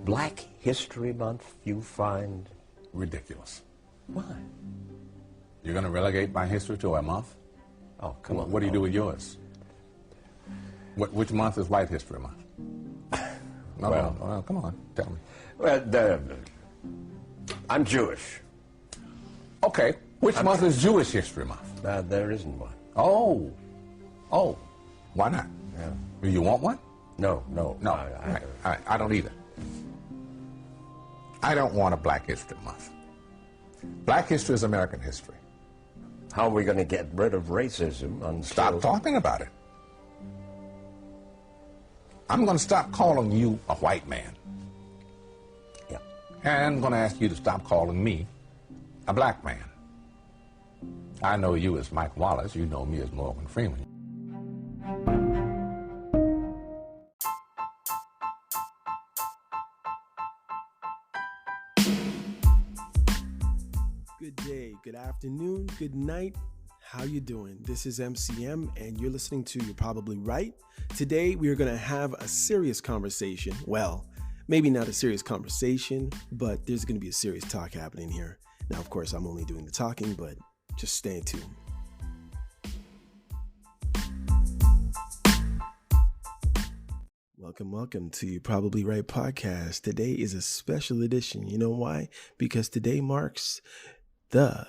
Black History Month you find ridiculous? Why? You're going to relegate my history to a month? Oh, come on. What do you do with yours? Which month is White History Month? Well, come on, tell me. Well, I'm Jewish. Okay, which month is Jewish History Month? There isn't one. Oh, why not? Yeah. Do you want one? No. I don't either. I don't want a Black History Month. Black history is American history. How are we going to get rid of racism? Stop talking about it. I'm going to stop calling you a white man. Yeah. And I'm going to ask you to stop calling me a black man. I know you as Mike Wallace. You know me as Morgan Freeman. Good day, good afternoon, good night. How you doing? This is MCM and you're listening to You're Probably Right. Today we are going to have a serious conversation. Well, maybe not a serious conversation, but there's going to be a serious talk happening here. Now, of course, I'm only doing the talking, but just stay tuned. Welcome to You're Probably Right podcast. Today is a special edition. You know why? Because today marks the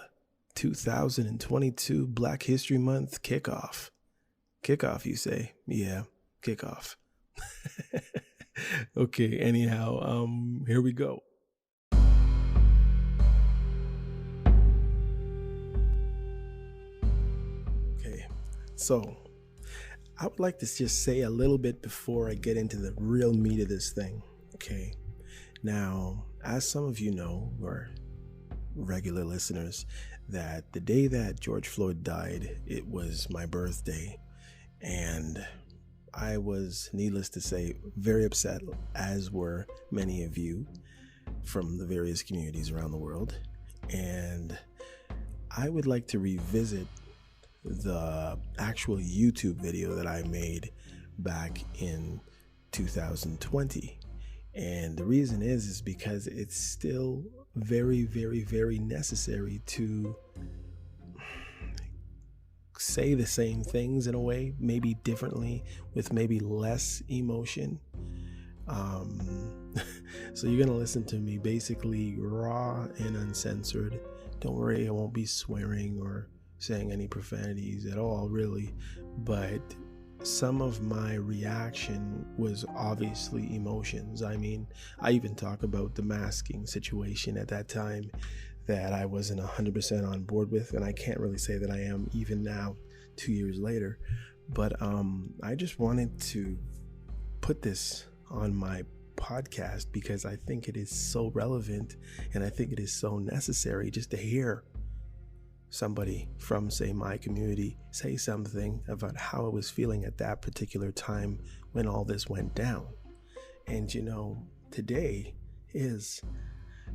2022 Black History Month kickoff. Kickoff, you say? Yeah, kickoff. Okay, anyhow, here we go. Okay, so I would like to just say a little bit before I get into the real meat of this thing. Okay, now, as some of you know, or regular listeners, that the day that George Floyd died, it was my birthday, and I was, needless to say, very upset, as were many of you from the various communities around the world. And I would like to revisit the actual YouTube video that I made back in 2020. And the reason is because it's still very, very, very necessary to say the same things in a way, maybe differently, with maybe less emotion. So you're going to listen to me basically raw and uncensored. Don't worry, I won't be swearing or saying any profanities at all, really. But some of my reaction was obviously emotions. I mean, I even talk about the masking situation at that time that I wasn't 100% on board with, and I can't really say that I am even now, 2 years later. But I just wanted to put this on my podcast because I think it is so relevant and I think it is so necessary just to hear somebody from, say, my community say something about how I was feeling at that particular time when all this went down. And you know, today is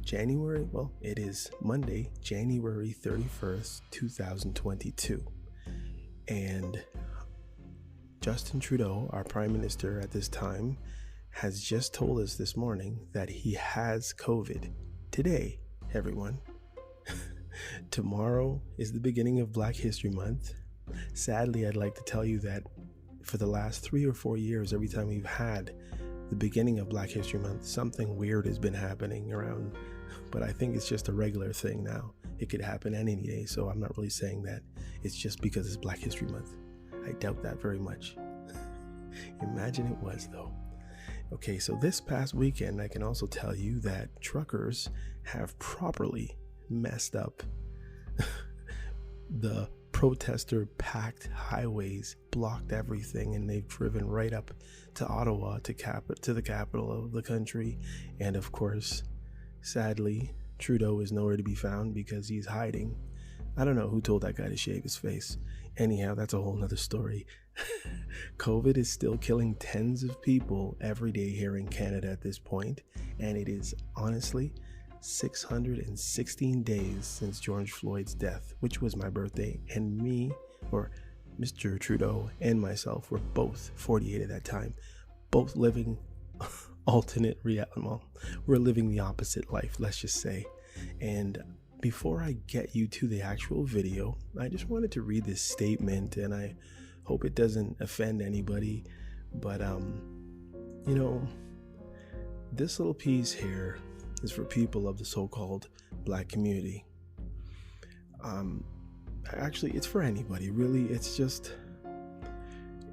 it is Monday, January 31st, 2022. And Justin Trudeau, our Prime Minister at this time, has just told us this morning that he has COVID. Today, everyone. Tomorrow is the beginning of Black History Month. Sadly, I'd like to tell you that for the last 3 or 4 years, every time we've had the beginning of Black History Month, something weird has been happening around. But I think it's just a regular thing now. It could happen any day, so I'm not really saying that it's just because it's Black History Month. I doubt that very much. Imagine it was, though. Okay, so this past weekend, I can also tell you that truckers have properly messed up the protester packed highways, blocked everything, and they've driven right up to Ottawa, to the capital of the country. And of course, sadly, Trudeau is nowhere to be found because he's hiding. I don't know who told that guy to shave his face. Anyhow, that's a whole nother story. COVID is still killing tens of people every day here in Canada at this point, and it is honestly 616 days since George Floyd's death, which was my birthday, and me, or Mr. Trudeau and myself, were both 48 at that time, both living alternate reality. Well, we're living the opposite life, let's just say. And before I get you to the actual video, I just wanted to read this statement, and I hope it doesn't offend anybody. But, this little piece here is for people of the so-called Black community. Actually, it's for anybody, really. It's just,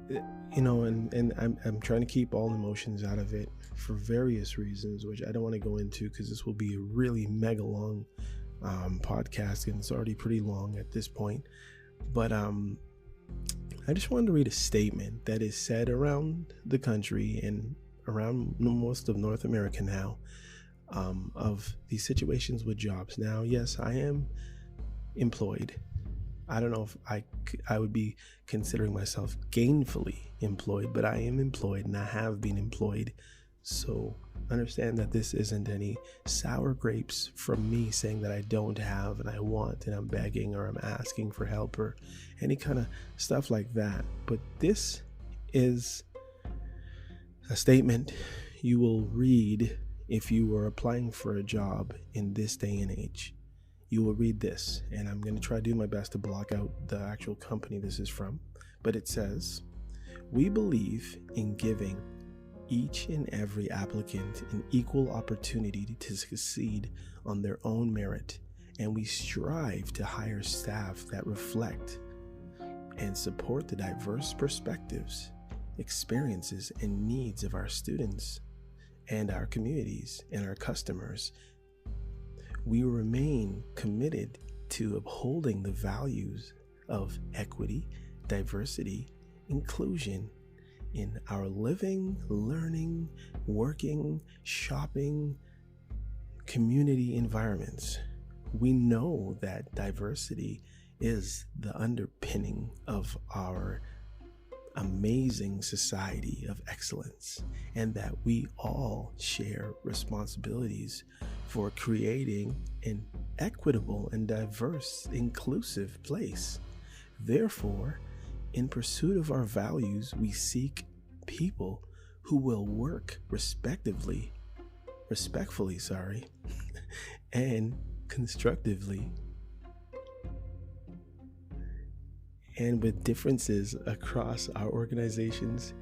and I'm trying to keep all emotions out of it for various reasons, which I don't want to go into because this will be a really mega long podcast, and it's already pretty long at this point. But I just wanted to read a statement that is said around the country and around most of North America now, of these situations with jobs. Now, yes, I am employed. I don't know if I would be considering myself gainfully employed, but I am employed and I have been employed. So understand that this isn't any sour grapes from me saying that I don't have and I want and I'm begging or I'm asking for help or any kind of stuff like that. But this is a statement you will read if you were applying for a job in this day and age. You will read this, and I'm going to try to do my best to block out the actual company this is from. But it says, "We believe in giving each and every applicant an equal opportunity to succeed on their own merit, and we strive to hire staff that reflect and support the diverse perspectives, experiences, and needs of our students and our communities and our customers. We remain committed to upholding the values of equity, diversity, inclusion in our living, learning, working, shopping, community environments. We know that diversity is the underpinning of our amazing society of excellence, and that we all share responsibilities for creating an equitable and diverse, inclusive place. Therefore, in pursuit of our values, we seek people who will work respectfully, and constructively, and with differences across our organization's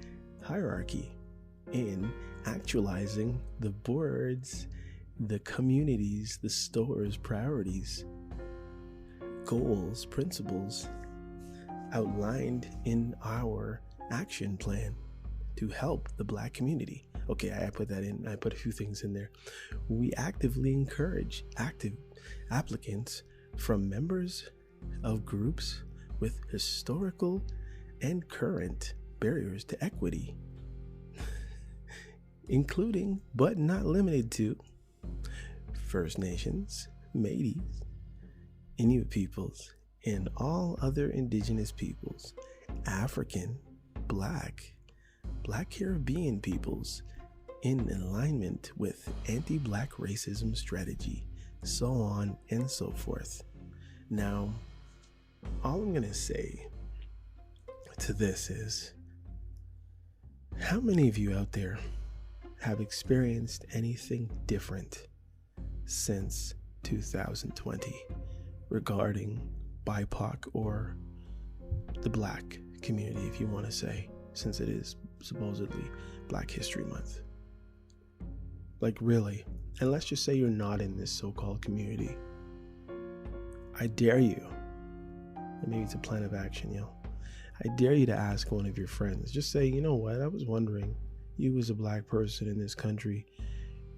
hierarchy in actualizing the board's, the community's, the store's priorities, goals, principles outlined in our action plan to help the Black community." Okay, I put that in. I put a few things in there. "We actively encourage active applicants from members of groups with historical and current barriers to equity, including but not limited to First Nations, Métis, Inuit peoples, and all other indigenous peoples, African, Black Caribbean peoples, in alignment with anti-Black racism strategy, so on and so forth." Now, all I'm going to say to this is, how many of you out there have experienced anything different since 2020 regarding BIPOC or the Black community, if you want to say, since it is supposedly Black History Month? Like, really? And let's just say you're not in this so-called community. I dare you, and maybe it's a plan of action, I dare you to ask one of your friends. Just say, you know what, I was wondering, you as a Black person in this country,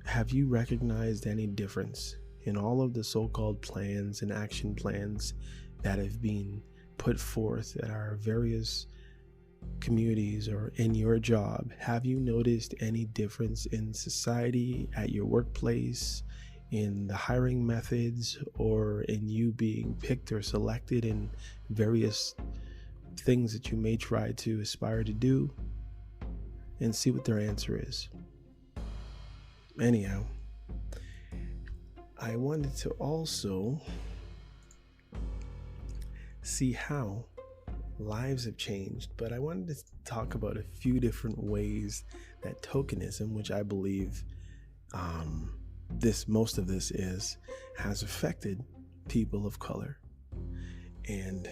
have you recognized any difference in all of the so-called plans and action plans that have been put forth at our various communities or in your job? Have you noticed any difference in society, at your workplace, in the hiring methods, or in you being picked or selected in various things that you may try to aspire to do? And see what their answer is. Anyhow, I wanted to also see how lives have changed, but I wanted to talk about a few different ways that tokenism, which I believe most of this has affected people of color. And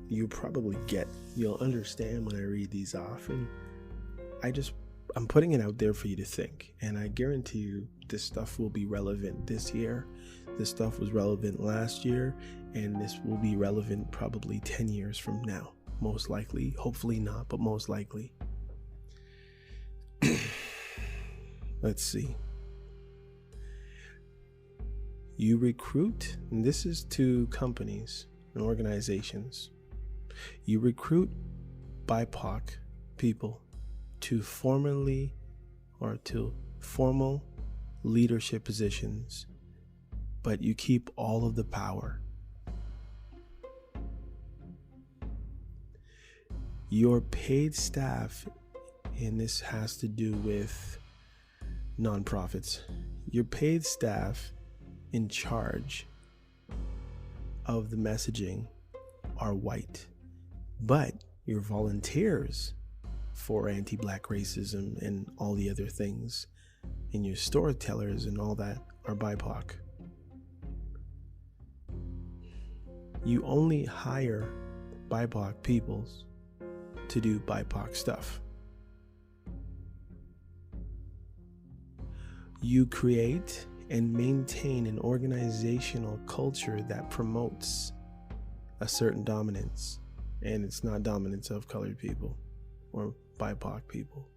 you'll understand when I read these off, and I'm putting it out there for you to think, and I guarantee you this stuff will be relevant this year. This stuff was relevant last year, and this will be relevant probably 10 years from now, most likely. Hopefully not, but most likely. Let's see. You recruit, and this is to companies and organizations. You recruit BIPOC people to formal leadership positions, but you keep all of the power. Your paid staff, and this has to do with nonprofits, your paid staff in charge of the messaging are white, but your volunteers for anti-black racism and all the other things, and your storytellers and all that are BIPOC. You only hire BIPOC peoples to do BIPOC stuff. You create and maintain an organizational culture that promotes a certain dominance, and it's not dominance of colored people or BIPOC people.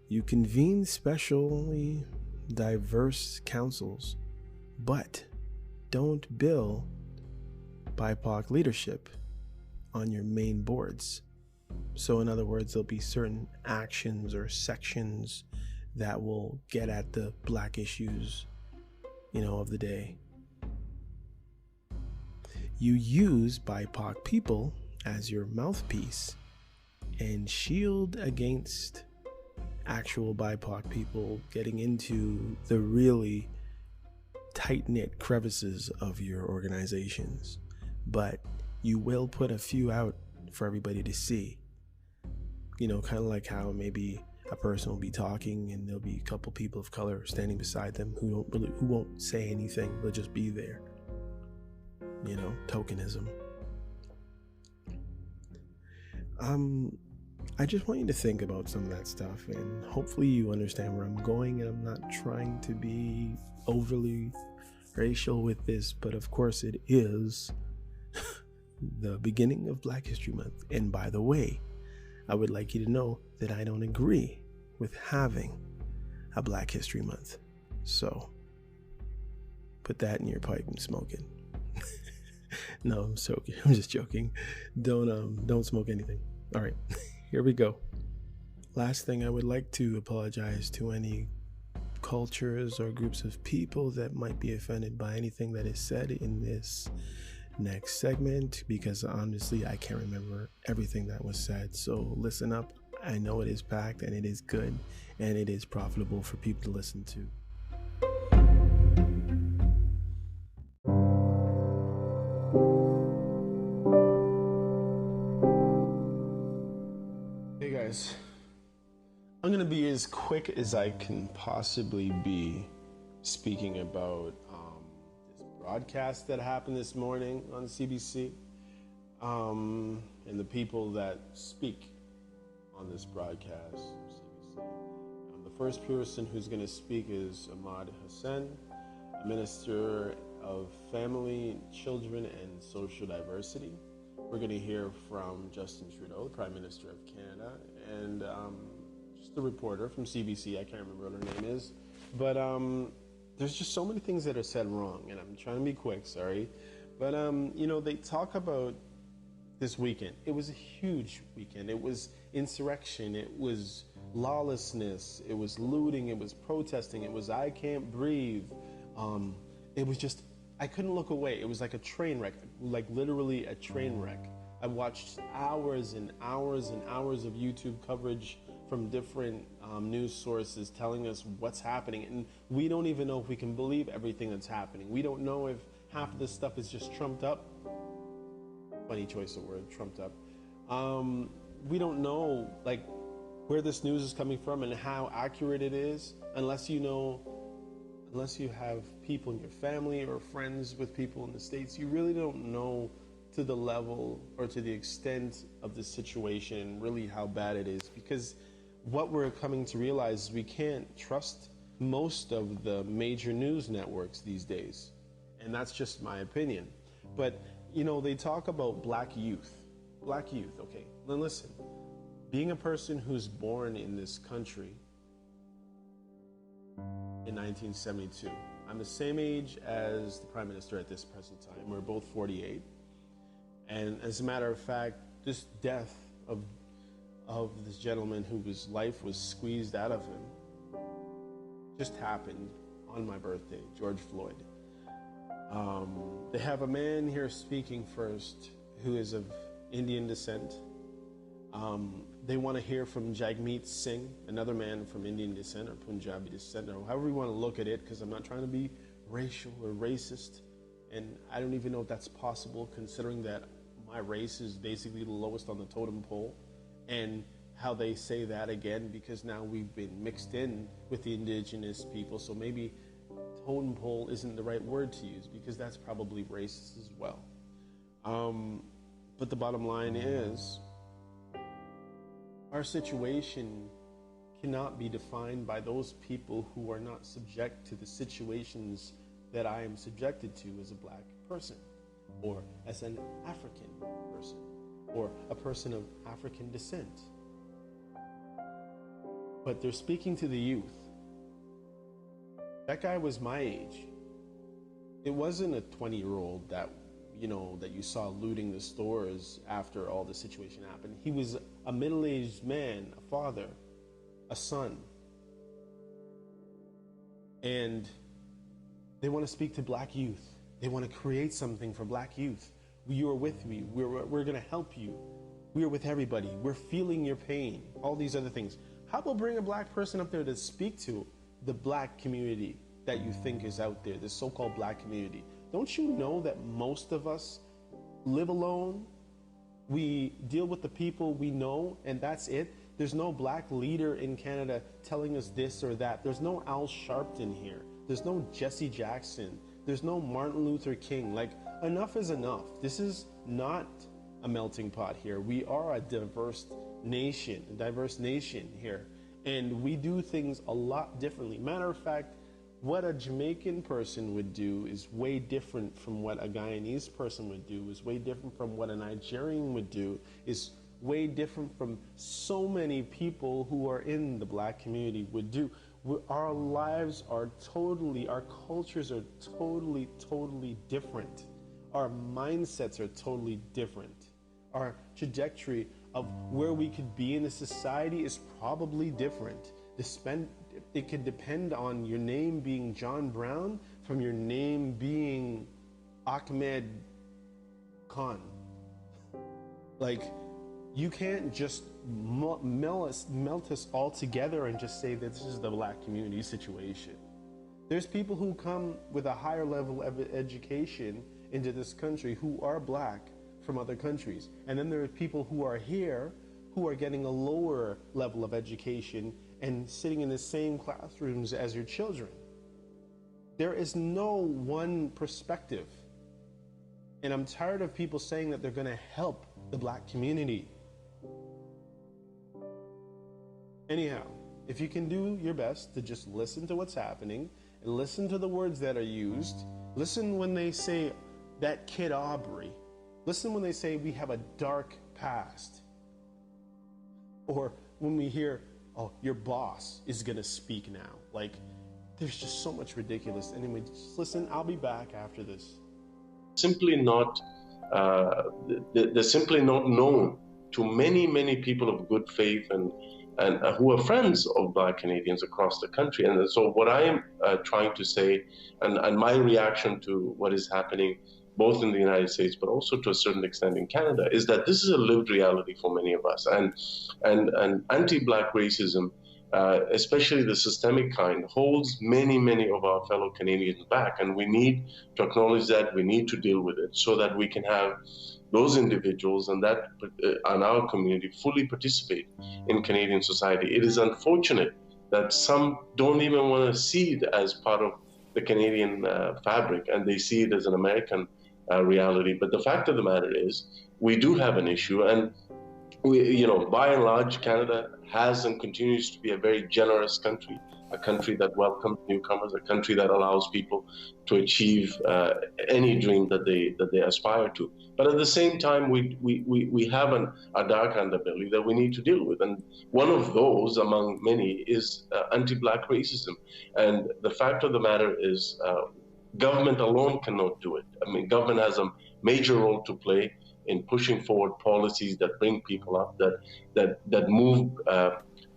You convene specially diverse councils, but don't bill BIPOC leadership on your main boards. So in other words, there'll be certain actions or sections that will get at the black issues, of the day. You use BIPOC people as your mouthpiece and shield against actual BIPOC people getting into the really tight-knit crevices of your organizations. But you will put a few out for everybody to see. Kind of like how maybe a person will be talking and there'll be a couple people of color standing beside them who won't say anything. They'll just be there. Tokenism. I just want you to think about some of that stuff, and hopefully you understand where I'm going, and I'm not trying to be overly racial with this, but of course it is the beginning of Black History Month. And by the way, I would like you to know that I don't agree with having a Black History Month. So put that in your pipe and smoke it. No, I'm just joking. Don't smoke anything. All right, here we go. Last thing, I would like to apologize to any cultures or groups of people that might be offended by anything that is said in this next segment, because honestly, I can't remember everything that was said. So listen up. I know it is packed and it is good and it is profitable for people to listen to. Hey guys, I'm going to be as quick as I can possibly be speaking about this broadcast that happened this morning on CBC and the people that speak on this broadcast from CBC. The first person who's going to speak is Ahmad Hassan, Minister of Family, Children, and Social Diversity. We're going to hear from Justin Trudeau, the Prime Minister of Canada, and just a reporter from CBC. I can't remember what her name is. But there's just so many things that are said wrong, and I'm trying to be quick, sorry. But, they talk about this weekend. It was a huge weekend. It was insurrection. It was lawlessness. It was looting. It was protesting. It was I Can't Breathe. It was just, I couldn't look away. It was like a train wreck, like literally a train wreck. I watched hours and hours and hours of YouTube coverage from different news sources telling us what's happening. And we don't even know if we can believe everything that's happening. We don't know if half of this stuff is just trumped up funny choice of word, trumped up. We don't know like where this news is coming from and how accurate it is unless you have people in your family or friends with people in the States. You really don't know to the level or to the extent of the situation, really how bad it is, because what we're coming to realize is we can't trust most of the major news networks these days. And that's just my opinion. But, they talk about black youth. Black youth, okay. Then listen, being a person who's born in this country in 1972, I'm the same age as the Prime Minister at this present time. We're both 48. And as a matter of fact, this death of this gentleman whose life was squeezed out of him just happened on my birthday, George Floyd. They have a man here speaking first who is of Indian descent. They want to hear from Jagmeet Singh, another man from Indian descent or Punjabi descent, or however you want to look at it, because I'm not trying to be racial or racist. And I don't even know if that's possible, considering that my race is basically the lowest on the totem pole. And how they say that again, because now we've been mixed in with the indigenous people. So maybe totem pole isn't the right word to use, because that's probably racist as well. But the bottom line is, our situation cannot be defined by those people who are not subject to the situations that I am subjected to as a black person, or as an African person, or a person of African descent. But they're speaking to the youth. That guy was my age. It wasn't a 20-year-old that you saw looting the stores after all the situation happened. He was a middle-aged man, a father, a son. And they want to speak to black youth. They want to create something for black youth. You are with me. We're going to help you. We are with everybody. We're feeling your pain. All these other things. How about bring a black person up there to speak to the black community that you think is out there, this so-called black community? Don't you know that most of us live alone? We deal with the people we know, and that's it. There's no black leader in Canada telling us this or that. There's no Al Sharpton here. There's no Jesse Jackson. There's no Martin Luther King. Like, enough is enough. This is not a melting pot here. We are a diverse nation here. And we do things a lot differently. Matter of fact, what a Jamaican person would do is way different from what a Guyanese person would do, is way different from what a Nigerian would do, is way different from so many people who are in the black community would do. Our lives are our cultures are totally different. Our mindsets are totally different. Our trajectory of where we could be in a society is probably different. It could depend on your name being John Brown from your name being Ahmed Khan. Like, you can't just melt us all together and just say that this is the black community situation. There's people who come with a higher level of education into this country who are black from other countries. And then there are people who are here who are getting a lower level of education and sitting in the same classrooms as your children. There is no one perspective. And I'm tired of people saying that they're going to help the black community. Anyhow, if you can do your best to just listen to what's happening and listen to the words that are used, listen when they say that kid Aubrey, listen when they say we have a dark past, or when we hear, oh, your boss is going to speak now. Like, there's just so much ridiculous. Anyway, just listen. I'll be back after this. Simply not, they're simply not known to many people of good faith and who are friends of Black Canadians across the country. And so what I am trying to say, and my reaction to what is happening both in the United States, but also to a certain extent in Canada, is that this is a lived reality for many of us. And anti-Black racism, especially the systemic kind, holds many of our fellow Canadians back. And we need to acknowledge that, we need to deal with it so that we can have those individuals and our community fully participate in Canadian society. It is unfortunate that some don't even want to see it as part of the Canadian fabric, and they see it as an American reality. But the fact of the matter is, we do have an issue, and by and large, Canada has and continues to be a very generous country, a country that welcomes newcomers, a country that allows people to achieve any dream that they aspire to. But at the same time, we have a dark underbelly that we need to deal with. And one of those, among many, is anti-Black racism. And the fact of the matter is, government alone cannot do it. I mean, government has a major role to play in pushing forward policies that bring people up, that move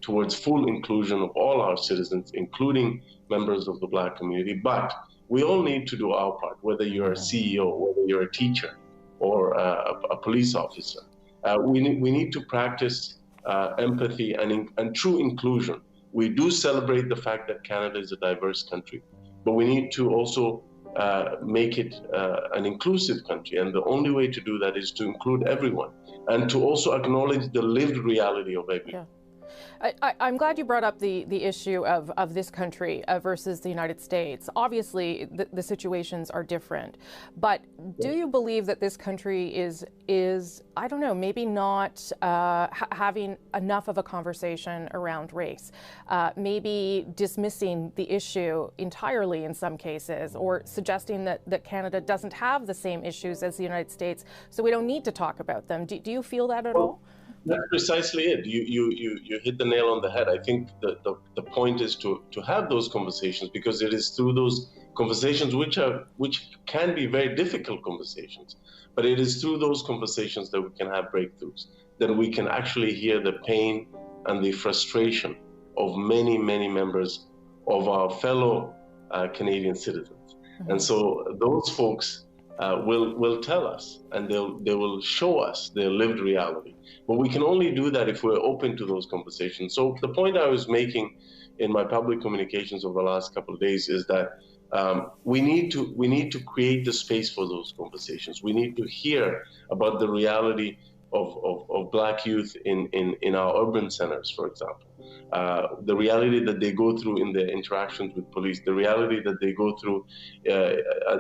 towards full inclusion of all our citizens, including members of the Black community. But we all need to do our part, whether you're a CEO, whether you're a teacher, or a police officer. We need to practice empathy and true inclusion. We do celebrate the fact that Canada is a diverse country, but we need to also make it an inclusive country. And the only way to do that is to include everyone and to also acknowledge the lived reality of everyone. Yeah. I'm glad you brought up the issue of this country versus the United States. Obviously, the situations are different. But do you believe that this country is I don't know, maybe not having enough of a conversation around race, maybe dismissing the issue entirely in some cases, or suggesting that Canada doesn't have the same issues as the United States, so we don't need to talk about them? Do you feel that at all? That's precisely it. You hit the nail on the head. I think the point is to have those conversations, because it is through those conversations, which can be very difficult conversations, but it is through those conversations that we can have breakthroughs, that we can actually hear the pain and the frustration of many, many members of our fellow Canadian citizens. Mm-hmm. And so those folks will tell us, and they will show us their lived reality. But we can only do that if we're open to those conversations. So the point I was making in my public communications over the last couple of days is that we need to create the space for those conversations. We need to hear about the reality of Black youth in our urban centers, for example. The reality that they go through in their interactions with police, the reality that they go through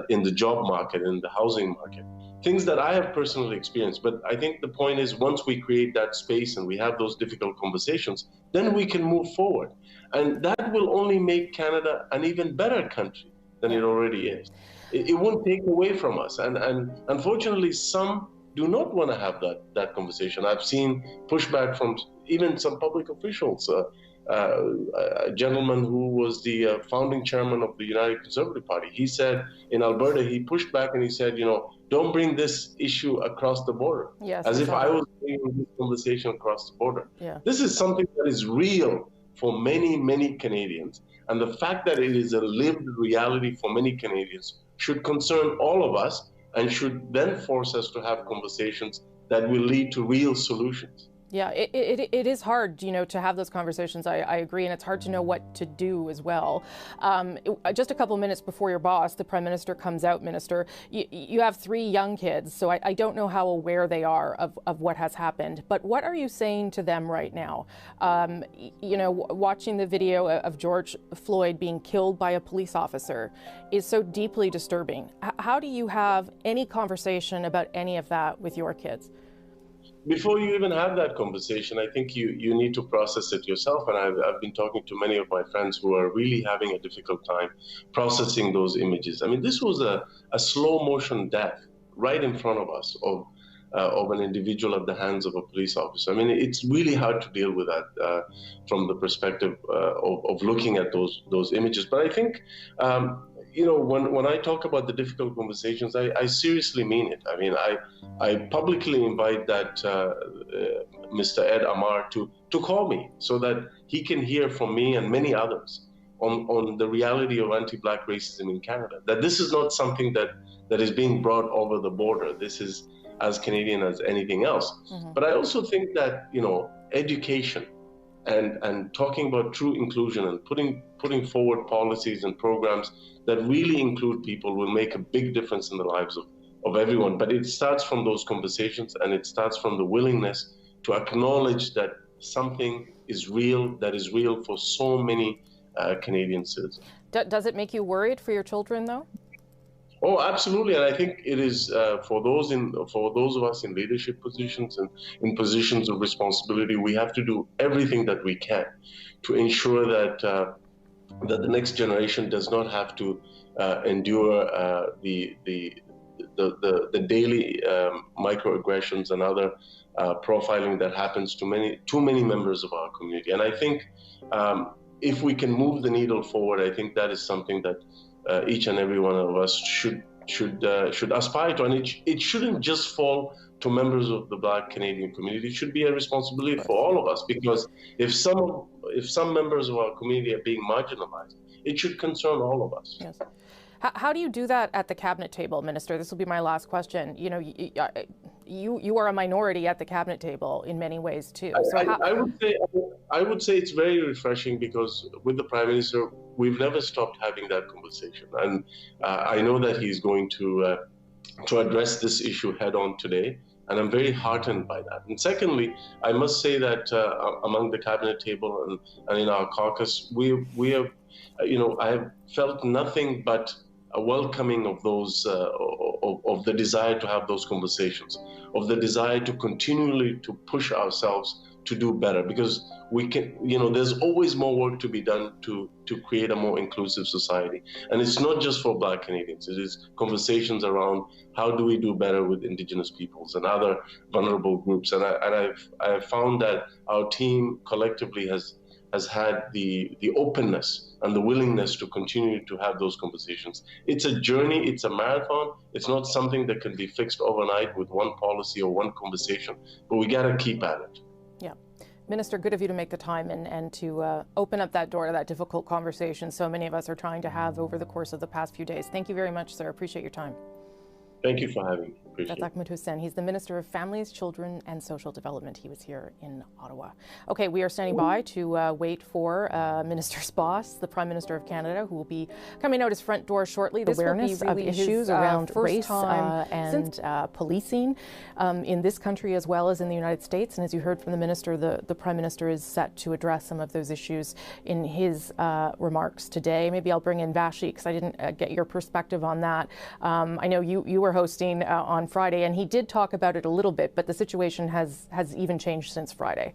in the job market, in the housing market, things that I have personally experienced. But I think the point is, once we create that space and we have those difficult conversations, then we can move forward. And that will only make Canada an even better country than it already is. It won't take away from us. And unfortunately, some do not want to have that conversation. I've seen pushback from even some public officials. A gentleman who was the founding chairman of the United Conservative Party, he said in Alberta, he pushed back and he said, don't bring this issue across the border. Yes, as if I was bringing this conversation across the border. Yeah. This is something that is real for many, many Canadians. And the fact that it is a lived reality for many Canadians should concern all of us, and should then force us to have conversations that will lead to real solutions. Yeah, it is hard, to have those conversations. I agree, and it's hard to know what to do as well. Just a couple minutes before your boss, the Prime Minister, comes out, Minister, you have 3 young kids, so I don't know how aware they are of what has happened. But what are you saying to them right now? Watching the video of George Floyd being killed by a police officer is so deeply disturbing. How do you have any conversation about any of that with your kids? Before you even have that conversation, I think you need to process it yourself. And I've been talking to many of my friends who are really having a difficult time processing those images. I mean, this was a slow motion death right in front of us of an individual at the hands of a police officer. I mean, it's really hard to deal with that from the perspective of looking at those images. But I think, when I talk about the difficult conversations, I seriously mean it. I mean, I publicly invite that Mr. Ed Amar to call me so that he can hear from me and many others on the reality of anti-Black racism in Canada. That this is not something that is being brought over the border. This is as Canadian as anything else. Mm-hmm. But I also think that, education and talking about true inclusion and putting forward policies and programs that really include people will make a big difference in the lives everyone. But it starts from those conversations, and it starts from the willingness to acknowledge that something is real, that is real for so many Canadian citizens. Does it make you worried for your children, though? Oh, absolutely, and I think it is for those of us in leadership positions and in positions of responsibility. We have to do everything that we can to ensure that that the next generation does not have to endure the daily microaggressions and other profiling that happens to too many members of our community. And I think if we can move the needle forward, I think that is something that each and every one of us should aspire to, and it shouldn't just fall to members of the Black Canadian community. It should be a responsibility for all of us, because if some members of our community are being marginalized, it should concern all of us. Yes. How do you do that at the cabinet table, Minister? This will be my last question. You know, you are a minority at the cabinet table in many ways too. So I would say it's very refreshing, because with the Prime Minister, we've never stopped having that conversation, and I know that he's going to address this issue head on today, and I'm very heartened by that. And secondly, I must say that among the cabinet table and in our caucus, we have, I have felt nothing but a welcoming of those of the desire to have those conversations, of the desire to continually to push ourselves to do better, because we can, there's always more work to be done to create a more inclusive society. And it's not just for Black Canadians, it is conversations around how do we do better with Indigenous peoples and other vulnerable groups. And I've found that our team collectively has had the openness and the willingness to continue to have those conversations. It's a journey, it's a marathon. It's not something that can be fixed overnight with one policy or one conversation, but we gotta keep at it. Yeah. Minister, good of you to make the time and to open up that door to that difficult conversation so many of us are trying to have over the course of the past few days. Thank you very much, sir. Appreciate your time. Thank you for having me. That's Ahmed Hussein. He's the Minister of Families, Children and Social Development. He was here in Ottawa. Okay, we are standing by to wait for Minister's boss, the Prime Minister of Canada, who will be coming out his front door shortly. This awareness will be really of issues around race and policing in this country as well as in the United States. And as you heard from the Minister, the Prime Minister is set to address some of those issues in his remarks today. Maybe I'll bring in Vashi, because I didn't get your perspective on that. I know you were hosting on Friday, and he did talk about it a little bit, but the situation has even changed since Friday.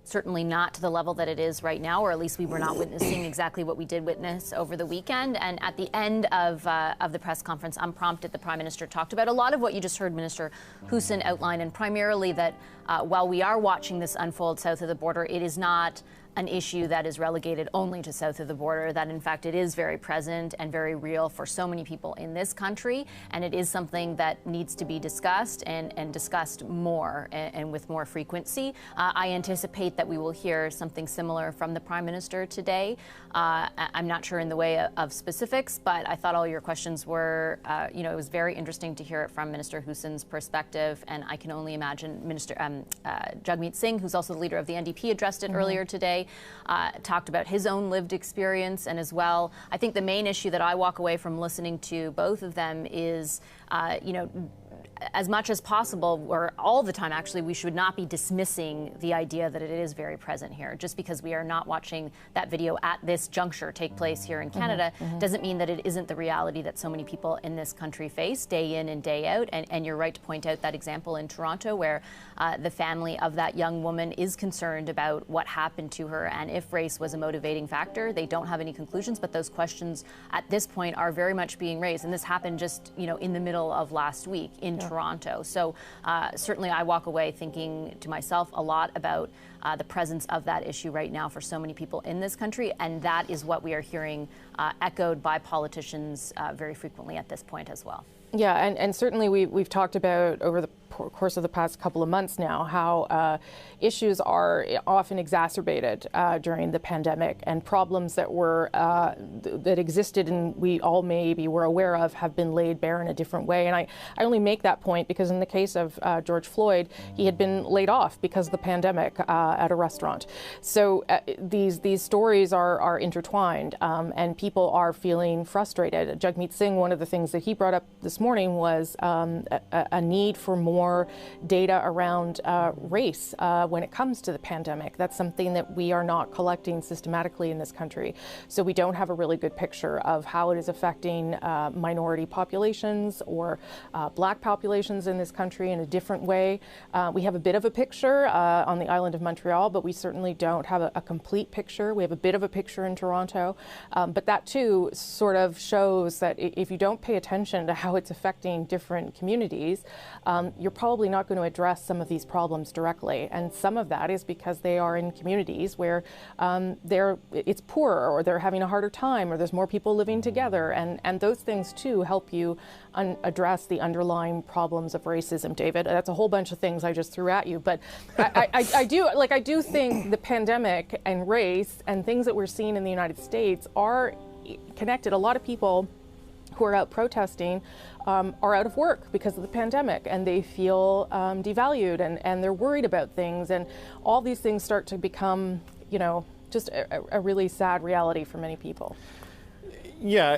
Certainly not to the level that it is right now, or at least we were not witnessing exactly what we did witness over the weekend. And at the end of the press conference, unprompted, the Prime Minister talked about a lot of what you just heard Minister Hussein outline, and primarily that while we are watching this unfold south of the border, it is not an issue that is relegated only to south of the border, that in fact it is very present and very real for so many people in this country, and it is something that needs to be discussed and discussed more and with more frequency. I anticipate that we will hear something similar from the Prime Minister today. I'm not sure in the way of specifics, but I thought all your questions were, it was very interesting to hear it from Minister Hussein's perspective, and I can only imagine Minister Jagmeet Singh, who's also the leader of the NDP, addressed it earlier today. Talked about his own lived experience, and as well, I think the main issue that I walk away from listening to both of them is, as much as possible, or all the time actually, we should not be dismissing the idea that it is very present here. Just because we are not watching that video at this juncture take place here in Canada doesn't mean that it isn't the reality that so many people in this country face day in and day out. And you're right to point out that example in Toronto, where the family of that young woman is concerned about what happened to her and if race was a motivating factor. They don't have any conclusions, but those questions at this point are very much being raised. And this happened just, in the middle of last week in Toronto. So certainly I walk away thinking to myself a lot about the presence of that issue right now for so many people in this country. And that is what we are hearing echoed by politicians very frequently at this point as well. Yeah, and certainly we've talked about over the course of the past couple of months now, how issues are often exacerbated during the pandemic, and problems that were that existed and we all maybe were aware of have been laid bare in a different way. And I only make that point because in the case of George Floyd, he had been laid off because of the pandemic at a restaurant. So these stories are intertwined, and people are feeling frustrated. Jagmeet Singh, one of the things that he brought up this morning was a need for more data around race when it comes to the pandemic. That's something that we are not collecting systematically in this country. So we don't have a really good picture of how it is affecting minority populations or black populations in this country in a different way. We have a bit of a picture on the island of Montreal, but we certainly don't have a complete picture. We have a bit of a picture in Toronto, but that too sort of shows that if you don't pay attention to how it's affecting different communities, you're probably not going to address some of these problems directly. And some of that is because they are in communities where it's poorer, or they're having a harder time, or there's more people living together. And those things too help you address the underlying problems of racism, David. That's a whole bunch of things I just threw at you. But I do think the pandemic and race and things that we're seeing in the United States are connected. A lot of people who are out protesting are out of work because of the pandemic, and they feel devalued, and they're worried about things, and all these things start to become, just a really sad reality for many people. Yeah,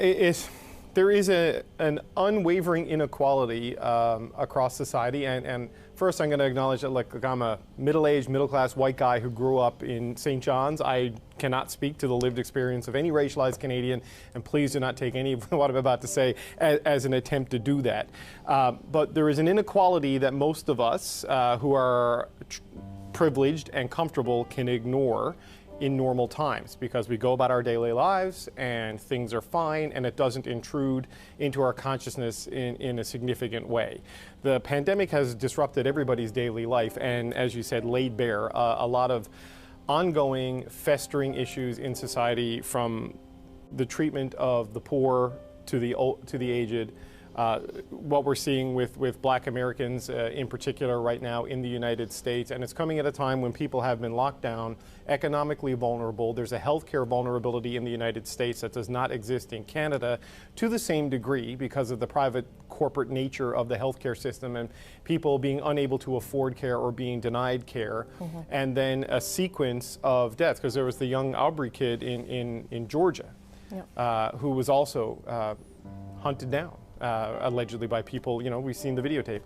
there is an unwavering inequality across society, and first I'm going to acknowledge that look, I'm a middle-aged, middle-class white guy who grew up in St. John's. I cannot speak to the lived experience of any racialized Canadian, and please do not take any of what I'm about to say as an attempt to do that. But there is an inequality that most of us who are privileged and comfortable can ignore in normal times, because we go about our daily lives and things are fine and it doesn't intrude into our consciousness in a significant way. The pandemic has disrupted everybody's daily life and, as you said, laid bare a lot of ongoing festering issues in society, from the treatment of the poor to the aged. What we're seeing with black Americans in particular right now in the United States, and it's coming at a time when people have been locked down, economically vulnerable. There's a healthcare vulnerability in the United States that does not exist in Canada to the same degree because of the private corporate nature of the healthcare system and people being unable to afford care or being denied care. Mm-hmm. And then a sequence of deaths, because there was the young Aubrey kid in Georgia, yep. Who was also hunted down. Allegedly by people, we've seen the videotape,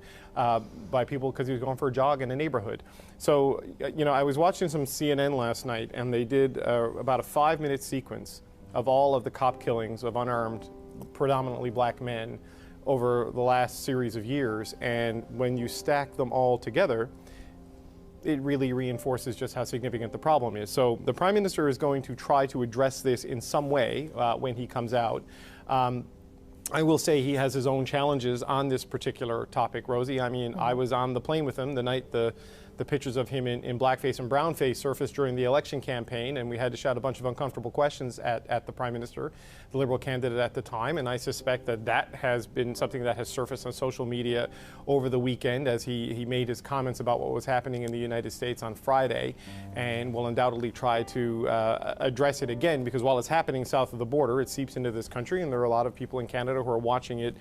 by people because he was going for a jog in a neighborhood. So, I was watching some CNN last night, and they did about a 5-minute sequence of all of the cop killings of unarmed, predominantly black men over the last series of years. And when you stack them all together, it really reinforces just how significant the problem is. So the Prime Minister is going to try to address this in some way when he comes out. I will say he has his own challenges on this particular topic, Rosie. I mean, I was on the plane with him the night the pictures of him in blackface and brownface surfaced during the election campaign, and we had to shout a bunch of uncomfortable questions at the Prime Minister, the Liberal candidate at the time, and I suspect that has been something that has surfaced on social media over the weekend as he made his comments about what was happening in the United States on Friday, and will undoubtedly try to address it again, because while it's happening south of the border, it seeps into this country, and there are a lot of people in Canada who are watching it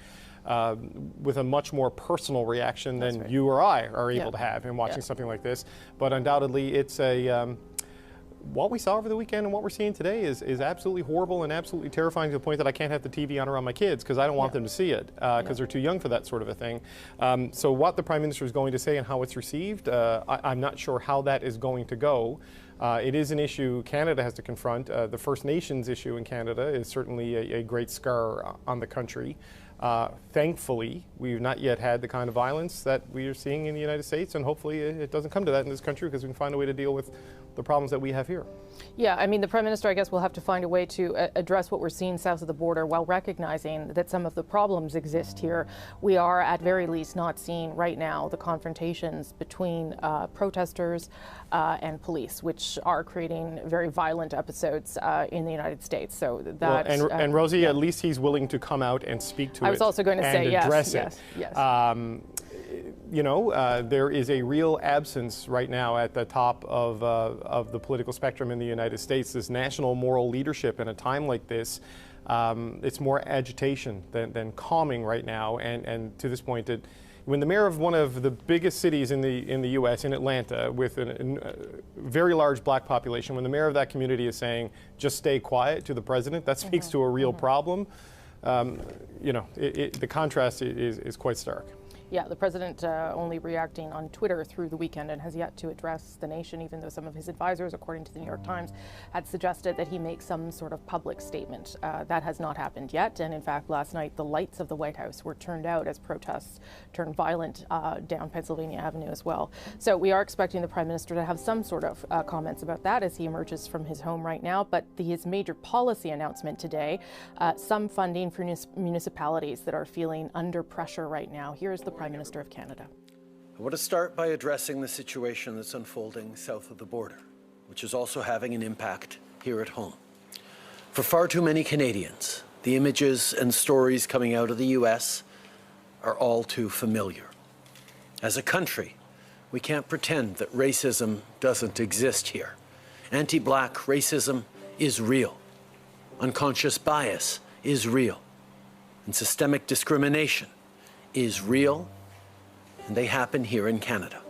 with a much more personal reaction than right. you or I are able to have in watching something like this. But undoubtedly, it's what we saw over the weekend and what we're seeing today is absolutely horrible and absolutely terrifying, to the point that I can't have the TV on around my kids because I don't want them to see it because they're too young for that sort of a thing. So what the Prime Minister is going to say and how it's received, I'm not sure how that is going to go. It is an issue Canada has to confront. The First Nations issue in Canada is certainly a great scar on the country. Thankfully, we've not yet had the kind of violence that we are seeing in the United States, and hopefully it doesn't come to that in this country, because we can find a way to deal with the problems that we have here. Yeah, I mean, the Prime Minister, I guess, will have to find a way to address what we're seeing south of the border while recognizing that some of the problems exist here. We are, at very least, not seeing right now the confrontations between protesters and police, which are creating very violent episodes in the United States. So that and Rosie, at least he's willing to come out and speak to it. I was also going to say address yes. it. Yes. there is a real absence right now at the top of the political spectrum in the United States, this national moral leadership. In a time like this, it's more agitation than calming right now. And to this point, when the mayor of one of the biggest cities in the U.S., in Atlanta, with a very large black population, when the mayor of that community is saying, just stay quiet to the president, that speaks to a real problem. The contrast is quite stark. Yeah, the president only reacting on Twitter through the weekend and has yet to address the nation, even though some of his advisors, according to the New York Times, had suggested that he make some sort of public statement. That has not happened yet. And in fact, last night, the lights of the White House were turned out as protests turned violent down Pennsylvania Avenue as well. So we are expecting the Prime Minister to have some sort of comments about that as he emerges from his home right now. But his major policy announcement today, some funding for municipalities that are feeling under pressure right now. Here's the Prime Minister of Canada. I want to start by addressing the situation that's unfolding south of the border, which is also having an impact here at home. For far too many Canadians, the images and stories coming out of the U.S. are all too familiar. As a country, we can't pretend that racism doesn't exist here. Anti-black racism is real. Unconscious bias is real. And systemic discrimination is real, and they happen here in Canada.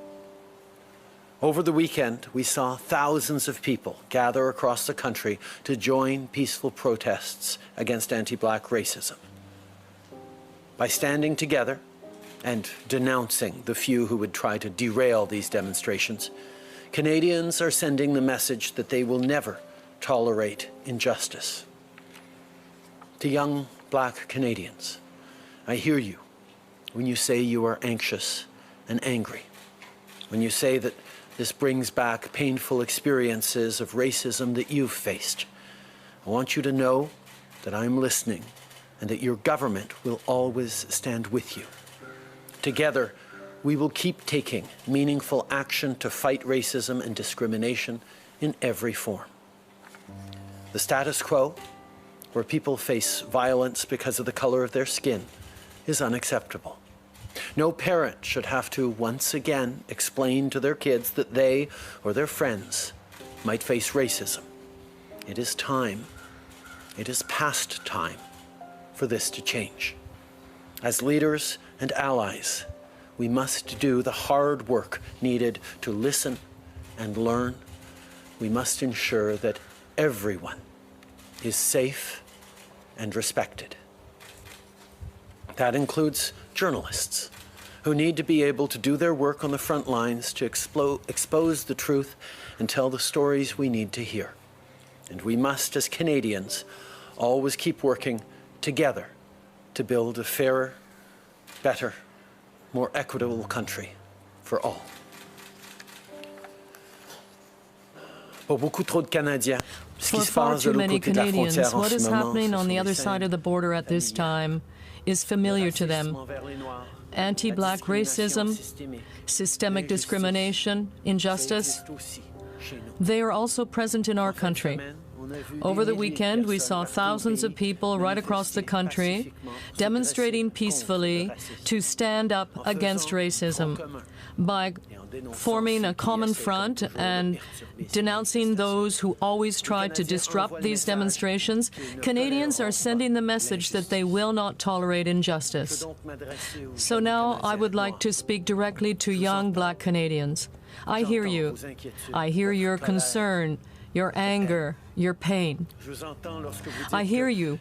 Over the weekend, we saw thousands of people gather across the country to join peaceful protests against anti-black racism. By standing together and denouncing the few who would try to derail these demonstrations, Canadians are sending the message that they will never tolerate injustice. To young black Canadians, I hear you when you say you are anxious and angry, when you say that this brings back painful experiences of racism that you've faced. I want you to know that I'm listening and that your government will always stand with you. Together, we will keep taking meaningful action to fight racism and discrimination in every form. The status quo, where people face violence because of the color of their skin, is unacceptable. No parent should have to once again explain to their kids that they or their friends might face racism. It is time, it is past time for this to change. As leaders and allies, we must do the hard work needed to listen and learn. We must ensure that everyone is safe and respected. That includes journalists who need to be able to do their work on the front lines to expose the truth and tell the stories we need to hear. And we must, as Canadians, always keep working together to build a fairer, better, more equitable country for all. For far too many Canadians, what is happening on the other side of the border at this time is familiar to them. Anti-black racism, systemic discrimination, injustice, they are also present in our country. Over the weekend, we saw thousands of people right across the country demonstrating peacefully to stand up against racism by forming a common front and denouncing those who always tried to disrupt these demonstrations. Canadians are sending the message that they will not tolerate injustice. So now I would like to speak directly to young black Canadians. I hear you. I hear your concern, your anger, your pain. I hear you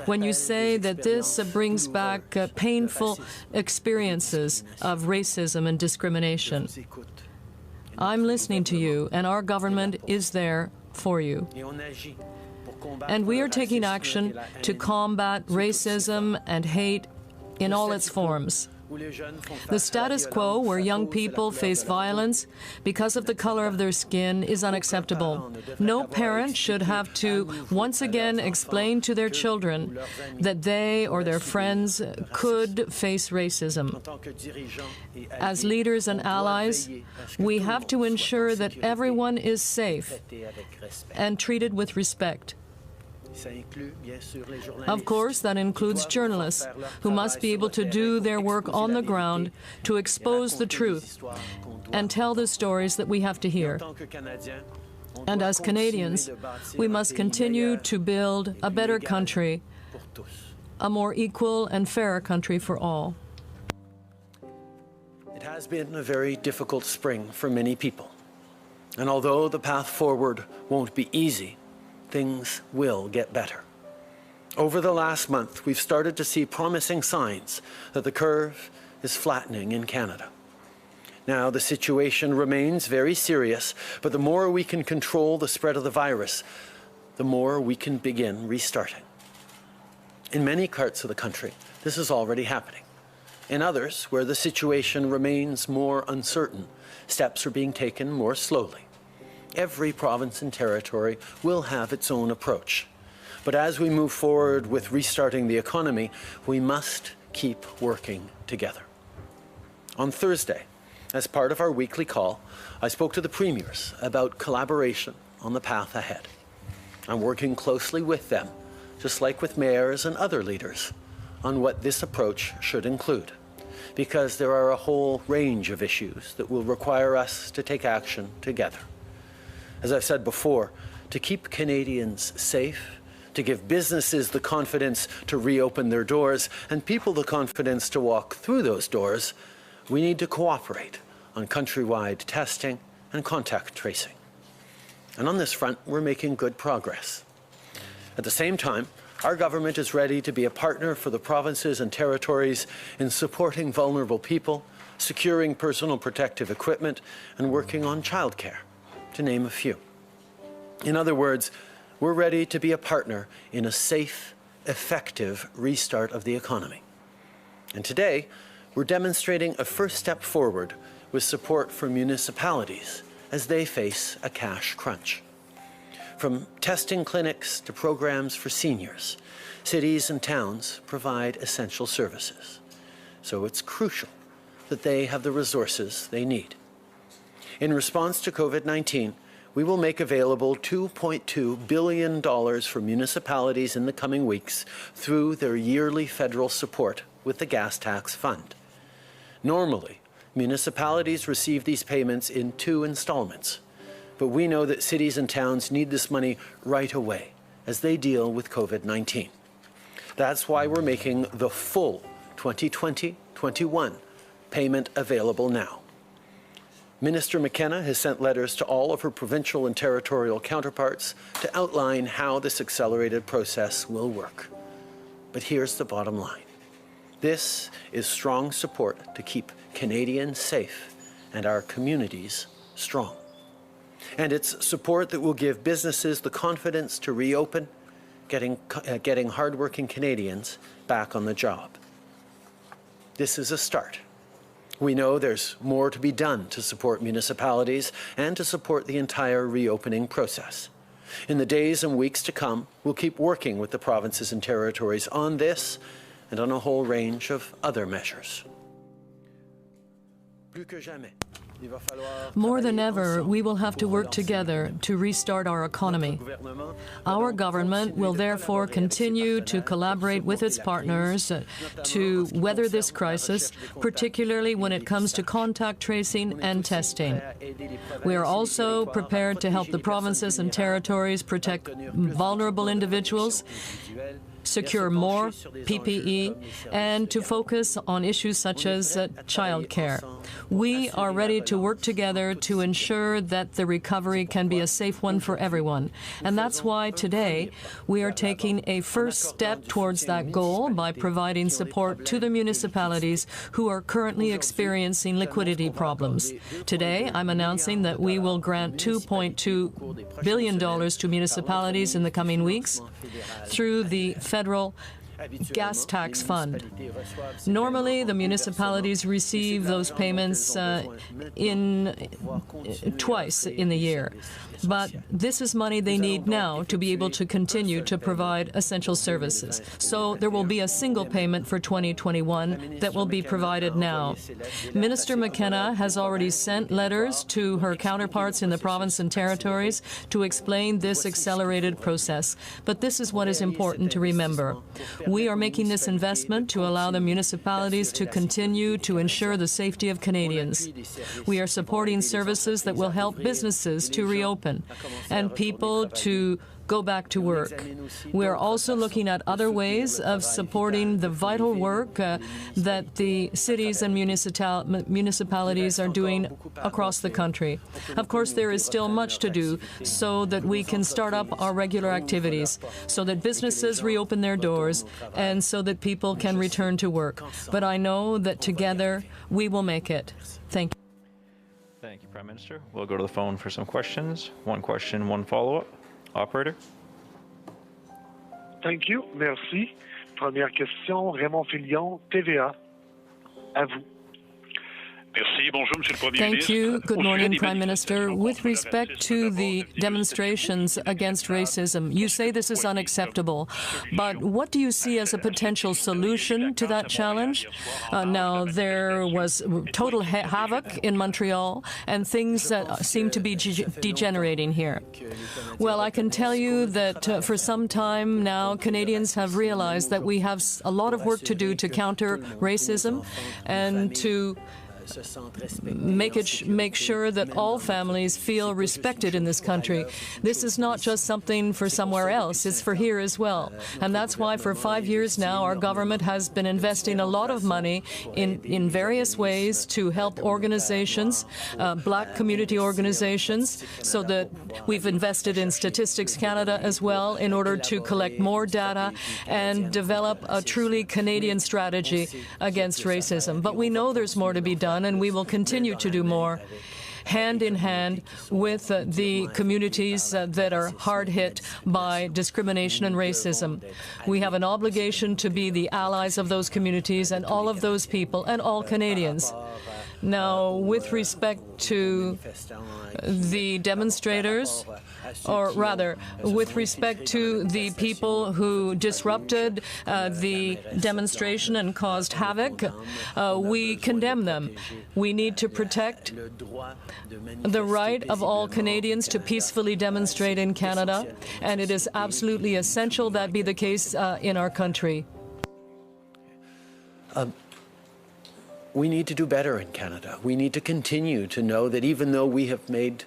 when you say that this brings back painful experiences of racism and discrimination. I'm listening to you, and our government is there for you. And we are taking action to combat racism and hate in all its forms. The status quo, where young people face violence because of the color of their skin, is unacceptable. No parent should have to once again explain to their children that they or their friends could face racism. As leaders and allies, we have to ensure that everyone is safe and treated with respect. Of course, that includes journalists, who must be able to do their work on the ground to expose the truth and tell the stories that we have to hear. And as Canadians, we must continue to build a better country, a more equal and fairer country for all. It has been a very difficult spring for many people. And although the path forward won't be easy, things will get better. Over the last month, we've started to see promising signs that the curve is flattening in Canada. Now, the situation remains very serious, but the more we can control the spread of the virus, the more we can begin restarting. In many parts of the country, this is already happening. In others, where the situation remains more uncertain, steps are being taken more slowly. Every province and territory will have its own approach. But as we move forward with restarting the economy, we must keep working together. On Thursday, as part of our weekly call, I spoke to the premiers about collaboration on the path ahead. I'm working closely with them, just like with mayors and other leaders, on what this approach should include, because there are a whole range of issues that will require us to take action together. As I've said before, to keep Canadians safe, to give businesses the confidence to reopen their doors, and people the confidence to walk through those doors, we need to cooperate on countrywide testing and contact tracing. And on this front, we're making good progress. At the same time, our government is ready to be a partner for the provinces and territories in supporting vulnerable people, securing personal protective equipment, and working on childcare, to name a few. In other words, we're ready to be a partner in a safe, effective restart of the economy. And today, we're demonstrating a first step forward with support for municipalities as they face a cash crunch. From testing clinics to programs for seniors, cities and towns provide essential services. So it's crucial that they have the resources they need. In response to COVID-19, we will make available $2.2 billion for municipalities in the coming weeks through their yearly federal support with the Gas Tax Fund. Normally, municipalities receive these payments in 2 installments, but we know that cities and towns need this money right away as they deal with COVID-19. That's why we're making the full 2020-21 payment available now. Minister McKenna has sent letters to all of her provincial and territorial counterparts to outline how this accelerated process will work. But here's the bottom line. This is strong support to keep Canadians safe and our communities strong. And it's support that will give businesses the confidence to reopen, getting hardworking Canadians back on the job. This is a start. We know there's more to be done to support municipalities and to support the entire reopening process. In the days and weeks to come, we'll keep working with the provinces and territories on this and on a whole range of other measures. More than ever, we will have to work together to restart our economy. Our government will therefore continue to collaborate with its partners to weather this crisis, particularly when it comes to contact tracing and testing. We are also prepared to help the provinces and territories protect vulnerable individuals, secure more PPE, and to focus on issues such as childcare. We are ready to work together to ensure that the recovery can be a safe one for everyone. And that's why today we are taking a first step towards that goal by providing support to the municipalities who are currently experiencing liquidity problems. Today, I'm announcing that we will grant $2.2 billion to municipalities in the coming weeks through the federal gas tax fund. Normally, the municipalities receive those payments twice in the year. But this is money they need now to be able to continue to provide essential services. So there will be a single payment for 2021 that will be provided now. Minister McKenna has already sent letters to her counterparts in the province and territories to explain this accelerated process. But this is what is important to remember. We are making this investment to allow the municipalities to continue to ensure the safety of Canadians. We are supporting services that will help businesses to reopen and people to go back to work. We are also looking at other ways of supporting the vital work that the cities and municipalities are doing across the country. Of course, there is still much to do so that we can start up our regular activities, so that businesses reopen their doors, and so that people can return to work. But I know that together we will make it. Thank you. Thank you, Prime Minister. We'll go to the phone for some questions. One question, one follow-up. Operator. Thank you. Merci. Première question, Raymond Filion, TVA. À vous. Thank you. Good morning, Prime Minister. With respect to the demonstrations against racism, you say this is unacceptable, but what do you see as a potential solution to that challenge? Now, there was total havoc in Montreal, and things seem to be degenerating here. Well, I can tell you that for some time now, Canadians have realized that we have a lot of work to do to counter racism and to make sure that all families feel respected in this country. This is not just something for somewhere else, it's for here as well. And that's why for 5 years now our government has been investing a lot of money in various ways to help organizations, black community organizations, so that we've invested in Statistics Canada as well in order to collect more data and develop a truly Canadian strategy against racism. But we know there's more to be done, and we will continue to do more, hand in hand with the communities that are hard hit by discrimination and racism. We have an obligation to be the allies of those communities and all of those people and all Canadians. Now, with respect to the demonstrators, or rather, with respect to the people who disrupted the demonstration and caused havoc, we condemn them. We need to protect the right of all Canadians to peacefully demonstrate in Canada, and it is absolutely essential that be the case in our country. We need to do better in Canada. We need to continue to know that even though we have made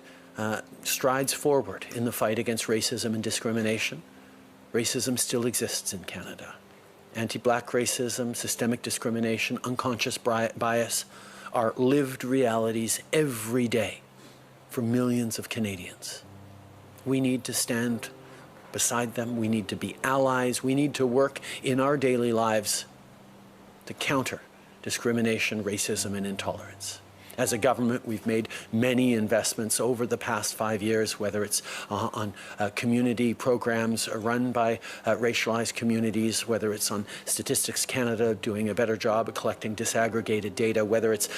strides forward in the fight against racism and discrimination, racism still exists in Canada. Anti-black racism, systemic discrimination, unconscious bias are lived realities every day for millions of Canadians. We need to stand beside them. We need to be allies. We need to work in our daily lives to counter discrimination, racism, and intolerance. As a government, we've made many investments over the past 5 years, whether it's on community programs run by racialized communities, whether it's on Statistics Canada doing a better job at collecting disaggregated data, whether it's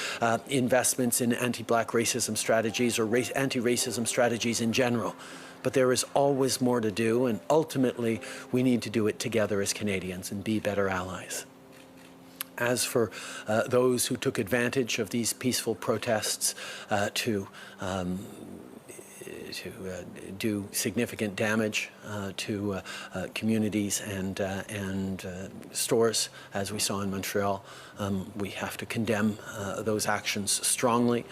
investments in anti-black racism strategies or anti-racism strategies in general. But there is always more to do, and ultimately, we need to do it together as Canadians and be better allies. As for those who took advantage of these peaceful protests to do significant damage to communities and stores, as we saw in Montreal, we have to condemn those actions strongly.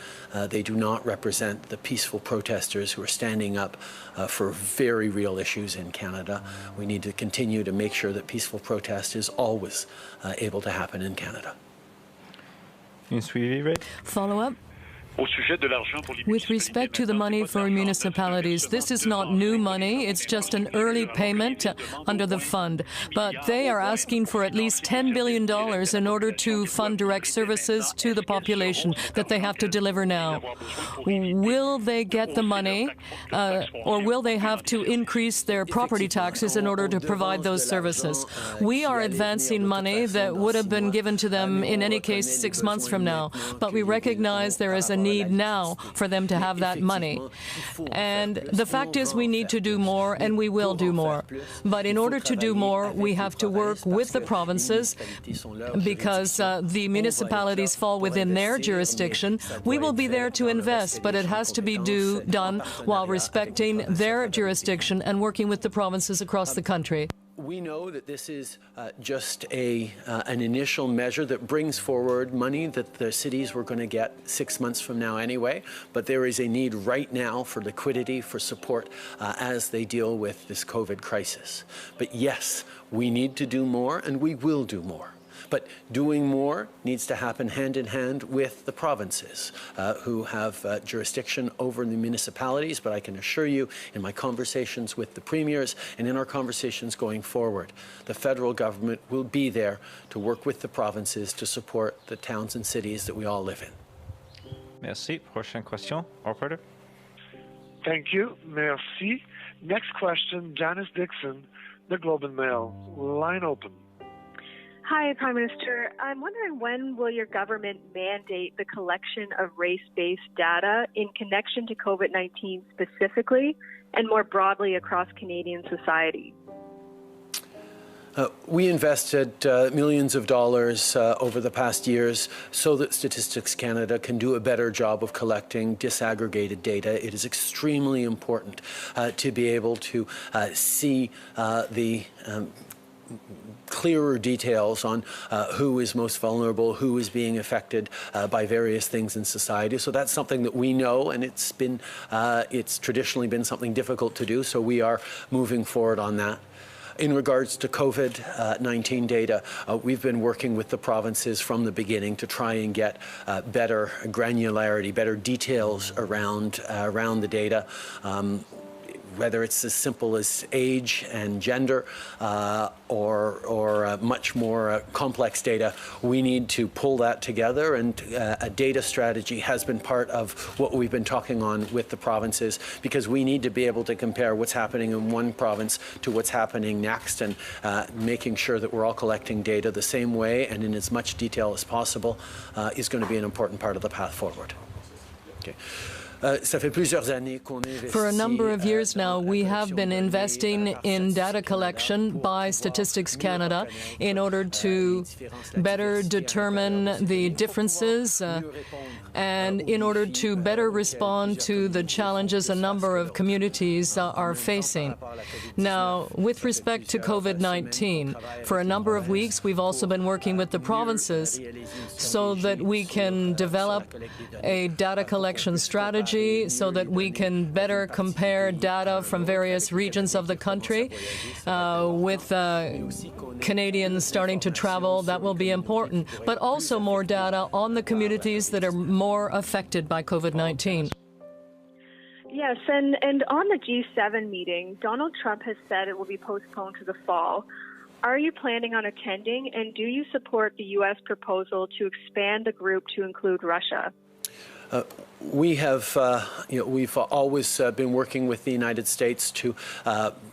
They do not represent the peaceful protesters who are standing up for very real issues in Canada. We need to continue to make sure that peaceful protest is always able to happen in Canada. Follow up. With respect to the money for municipalities, this is not new money. It's just an early payment under the fund. But they are asking for at least $10 billion in order to fund direct services to the population that they have to deliver now. Will they get the money, or will they have to increase their property taxes in order to provide those services? We are advancing money that would have been given to them in any case 6 months from now. But we recognize there is a need now for them to have that money. And the fact is we need to do more, and we will do more. But in order to do more, we have to work with the provinces because the municipalities fall within their jurisdiction. We will be there to invest, but it has to be done while respecting their jurisdiction and working with the provinces across the country. We know that this is just an initial measure that brings forward money that the cities were going to get 6 months from now anyway, but there is a need right now for liquidity, for support as they deal with this COVID crisis. But yes, we need to do more, and we will do more. But doing more needs to happen hand in hand with the provinces who have jurisdiction over the municipalities. But I can assure you, in my conversations with the premiers and in our conversations going forward, the federal government will be there to work with the provinces to support the towns and cities that we all live in. Merci. Prochaine question, operator. Thank you. Merci. Next question, Janice Dixon, The Globe and Mail. Line open. Hi, Prime Minister. I'm wondering, when will your government mandate the collection of race-based data in connection to COVID-19 specifically and more broadly across Canadian society? We invested millions of dollars over the past years so that Statistics Canada can do a better job of collecting disaggregated data. It is extremely important to be able to see the clearer details on who is most vulnerable, who is being affected by various things in society. So that's something that we know, and it's traditionally been something difficult to do, so we are moving forward on that. In regards to COVID-19 data, we've been working with the provinces from the beginning to try and get better granularity, better details around the data. Whether it's as simple as age and gender or much more complex data, we need to pull that together, and a data strategy has been part of what we've been talking on with the provinces, because we need to be able to compare what's happening in one province to what's happening next, and making sure that we're all collecting data the same way and in as much detail as possible is going to be an important part of the path forward. Okay. For a number of years now, we have been investing in data collection by Statistics Canada in order to better determine the differences and in order to better respond to the challenges a number of communities are facing. Now, with respect to COVID-19, for a number of weeks, we've also been working with the provinces so that we can develop a data collection strategy, so that we can better compare data from various regions of the country. With Canadians starting to travel, that will be important, but also more data on the communities that are more affected by COVID-19. Yes, and on the G7 meeting, Donald Trump has said it will be postponed to the fall. Are you planning on attending, and do you support the U.S. proposal to expand the group to include Russia? We have, we've always been working with the United States to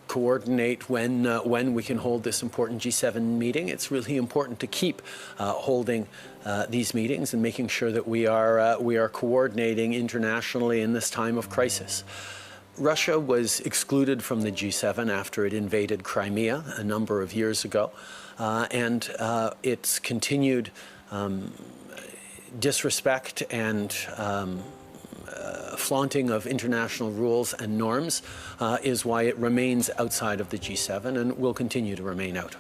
coordinate when we can hold this important G7 meeting. It's really important to keep holding these meetings and making sure that we are coordinating internationally in this time of crisis. Russia was excluded from the G7 after it invaded Crimea a number of years ago, and its continued disrespect and flaunting of international rules and norms is why it remains outside of the G7 and will continue to remain out.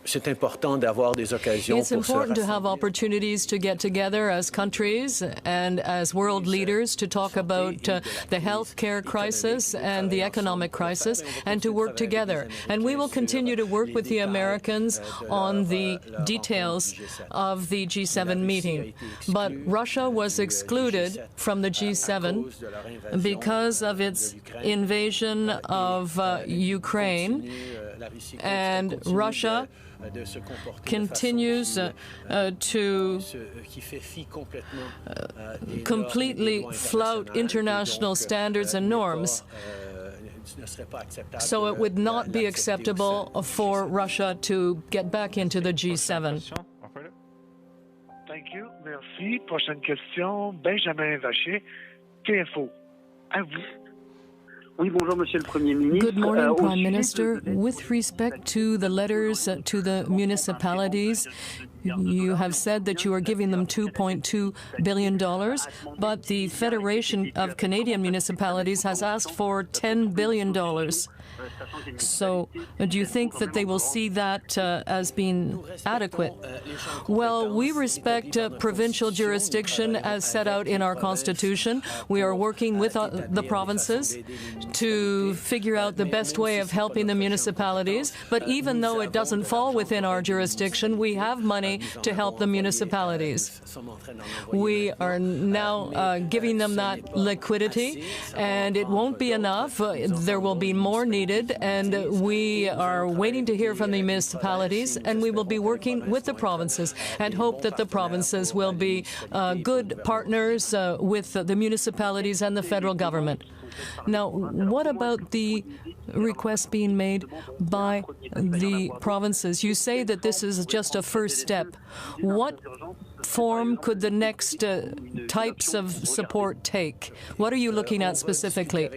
c'est important d'avoir des occasions It's pour se important to have rassembler. opportunities to get together as countries and as world leaders to talk about the healthcare crisis and the economic crisis and to work together. And we will continue to work with the Americans on the details of the G7 meeting. But Russia was excluded from the G7 because of its invasion of Ukraine, and Russia continues to completely flout international standards and norms. So it would not be acceptable for Russia to get back into the G7. Thank you. Merci. Prochaine question, Benjamin Vacher, TFO. À vous. Good morning, Prime Minister. With respect to the letters to the municipalities, you have said that you are giving them $2.2 billion, but the Federation of Canadian Municipalities has asked for $10 billion. So do you think that they will see that as being adequate? Well, we respect provincial jurisdiction as set out in our Constitution. We are working with the provinces to figure out the best way of helping the municipalities. But even though it doesn't fall within our jurisdiction, we have money to help the municipalities. We are now giving them that liquidity, and it won't be enough. There will be more needed, and we are waiting to hear from the municipalities, and we will be working with the provinces and hope that the provinces will be good partners with the municipalities and the federal government. Now, what about the request being made by the provinces? You say that this is just a first step. What form could the next types of support take? What are you looking at specifically?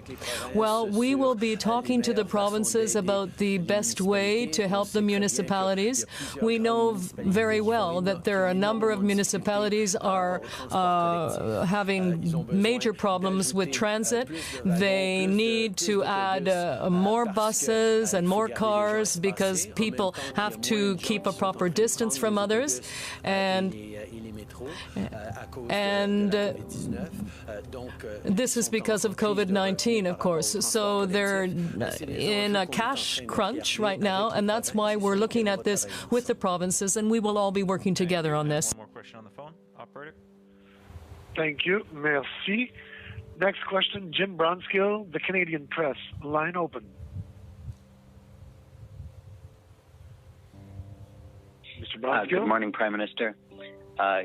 Well, we will be talking to the provinces about the best way to help the municipalities. We know very well that there are a number of municipalities are having major problems with transit. They need to add more buses and more cars because people have to keep a proper distance from others. And this is because of COVID-19, of course. So they're in a cash crunch right now, and that's why we're looking at this with the provinces, and we will all be working together on this. One more question on the phone, operator. Thank you. Merci. Next question, Jim Bronskill, the Canadian Press. Line open. Mr. Bronskill. Good morning, Prime Minister.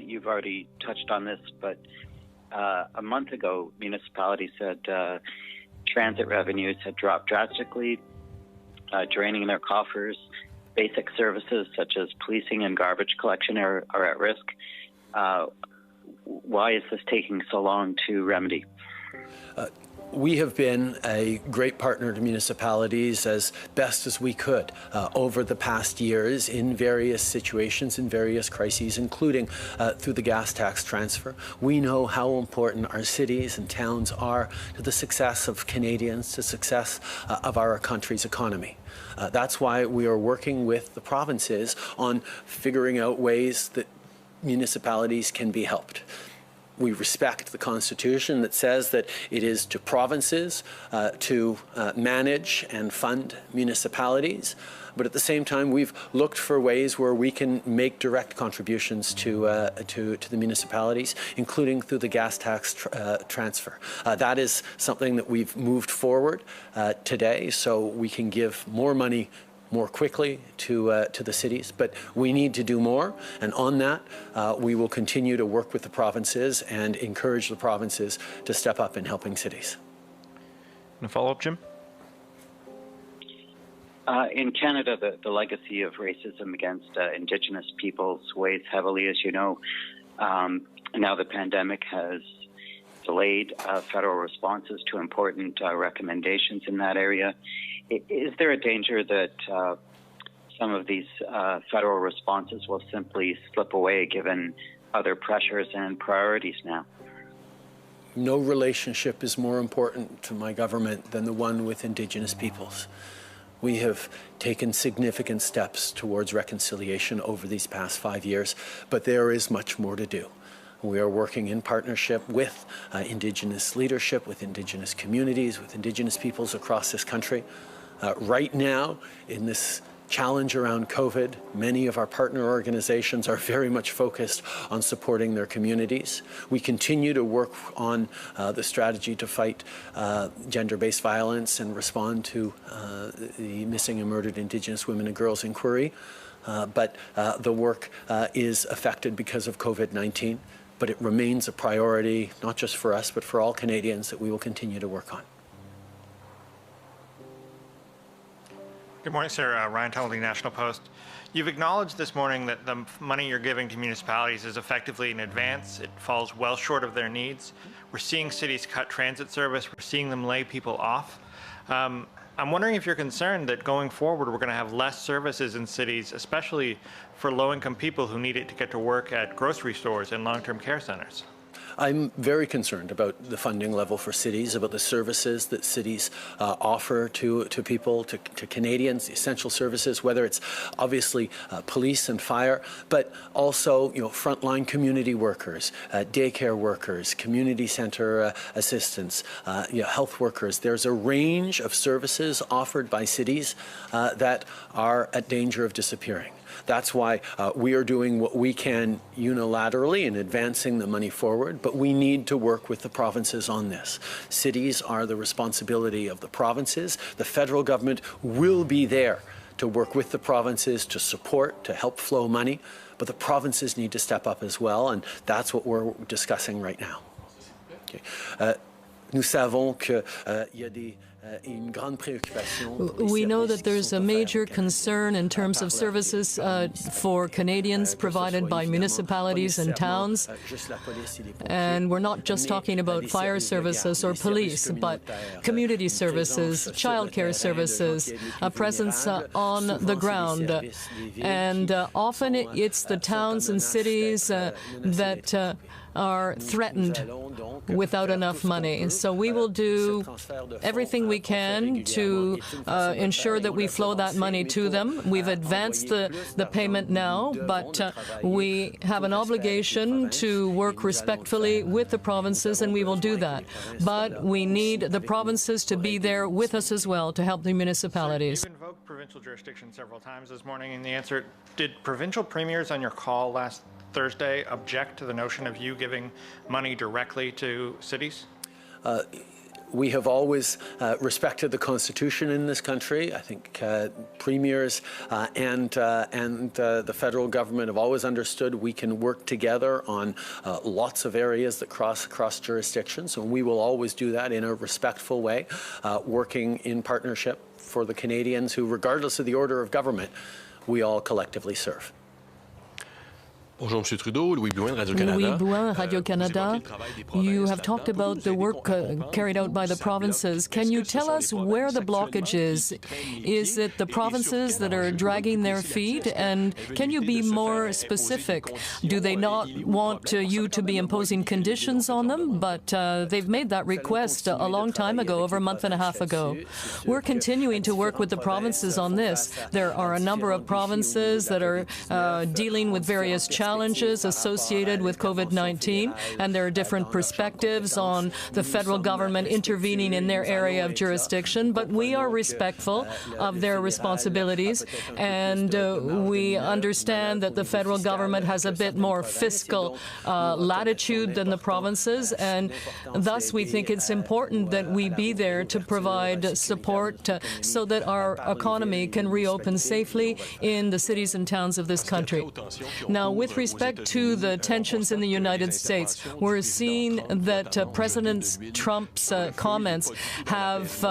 You've already touched on this, but a month ago, municipalities said transit revenues had dropped drastically, draining their coffers. Basic services such as policing and garbage collection are at risk. Why is this taking so long to remedy? We have been a great partner to municipalities as best as we could over the past years in various situations, in various crises, including through the gas tax transfer. We know how important our cities and towns are to the success of Canadians, to the success of our country's economy. That's why we are working with the provinces on figuring out ways that municipalities can be helped. We respect the Constitution that says that it is to provinces to manage and fund municipalities. But at the same time, we've looked for ways where we can make direct contributions to the municipalities, including through the gas tax transfer. That is something that we've moved forward today, so we can give more money more quickly to the cities, but we need to do more, and on that we will continue to work with the provinces and encourage the provinces to step up in helping cities. And a follow-up, Jim? In Canada, the legacy of racism against Indigenous peoples weighs heavily, as you know. Now the pandemic has delayed federal responses to important recommendations in that area. Is there a danger that some of these federal responses will simply slip away given other pressures and priorities now? No relationship is more important to my government than the one with Indigenous peoples. We have taken significant steps towards reconciliation over these past 5 years, but there is much more to do. We are working in partnership with Indigenous leadership, with Indigenous communities, with Indigenous peoples across this country. Right now, in this challenge around COVID, many of our partner organizations are very much focused on supporting their communities. We continue to work on the strategy to fight gender-based violence and respond to the missing and murdered Indigenous women and girls inquiry. But the work is affected because of COVID-19, but it remains a priority, not just for us, but for all Canadians, that we will continue to work on. Good morning, sir. Ryan Tumblety, National Post. You've acknowledged this morning that the money you're giving to municipalities is effectively in advance. It falls well short of their needs. We're seeing cities cut transit service. We're seeing them lay people off. I'm wondering if you're concerned that going forward we're going to have less services in cities, especially for low-income people who need it to get to work at grocery stores and long-term care centers. I'm very concerned about the funding level for cities, about the services that cities offer to people, to Canadians, the essential services, whether it's obviously police and fire, but also frontline community workers, daycare workers, community center assistants, health workers. There's a range of services offered by cities that are at danger of disappearing. That's why we are doing what we can unilaterally in advancing the money forward, but we need to work with the provinces on this. Cities are the responsibility of the provinces. The federal government will be there to work with the provinces, to support, to help flow money, but the provinces need to step up as well, and that's what we're discussing right now. Okay. Nous savons qu'il y a des We know that there's a major concern in terms of services for Canadians provided by municipalities and towns. And we're not just talking about fire services or police, but community services, childcare services, a presence on the ground. And often it's the towns and cities that are threatened without enough money. So we will do everything we can to ensure that we flow that money to them. We've advanced the payment now, but we have an obligation to work respectfully with the provinces, and we will do that. But we need the provinces to be there with us as well to help the municipalities. You've invoked provincial jurisdiction several times this morning, and the answer, did provincial premiers on your call last Thursday object to the notion of you giving money directly to cities? We have always respected the Constitution in this country. I think premiers and the federal government have always understood we can work together on lots of areas that cross jurisdictions, and we will always do that in a respectful way, working in partnership for the Canadians who, regardless of the order of government, we all collectively serve. Bonjour, Monsieur Trudeau. Louis Blouin, Radio-Canada. Louis Blouin, Radio-Canada. You have talked about the work carried out by the provinces. Can you tell us where the blockage is? Is it the provinces that are dragging their feet? And can you be more specific? Do they not want you to be imposing conditions on them? But they've made that request a long time ago, over a month and a half ago. We're continuing to work with the provinces on this. There are a number of provinces that are dealing with various challenges associated with COVID-19, and there are different perspectives on the federal government intervening in their area of jurisdiction, but we are respectful of their responsibilities, and we understand that the federal government has a bit more fiscal latitude than the provinces, and thus we think it's important that we be there to provide support so that our economy can reopen safely in the cities and towns of this country. Now, with respect to the tensions in the United States, we're seeing that President Trump's comments have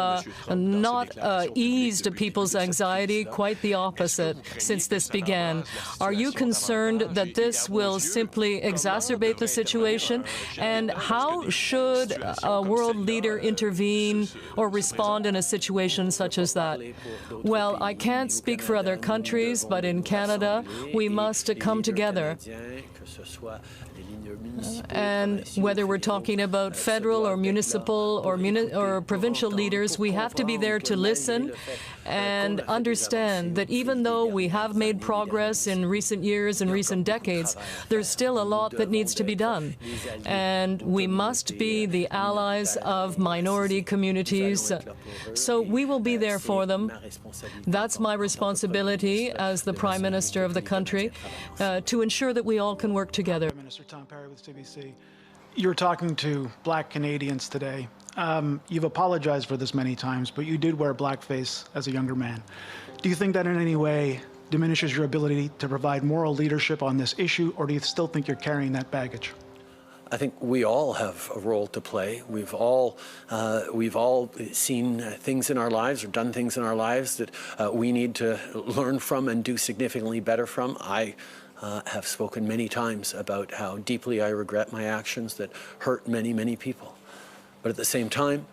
not eased people's anxiety, quite the opposite, since this began. Are you concerned that this will simply exacerbate the situation? And how should a world leader intervene or respond in a situation such as that? Well, I can't speak for other countries, but in Canada, we must come together there. And whether we're talking about federal or municipal or provincial leaders, we have to be there to listen and understand that even though we have made progress in recent years and recent decades, there's still a lot that needs to be done. And we must be the allies of minority communities. So we will be there for them. That's my responsibility as the Prime Minister of the country, to ensure that we all can work together. Prime Minister Tom Perry with CBC. You're talking to Black Canadians today. You've apologized for this many times, but you did wear blackface as a younger man. Do you think that in any way diminishes your ability to provide moral leadership on this issue, or do you still think you're carrying that baggage? I think we all have a role to play. We've all seen things in our lives or done things in our lives that we need to learn from and do significantly better from. I have spoken many times about how deeply I regret my actions that hurt many, many people. But at the same time,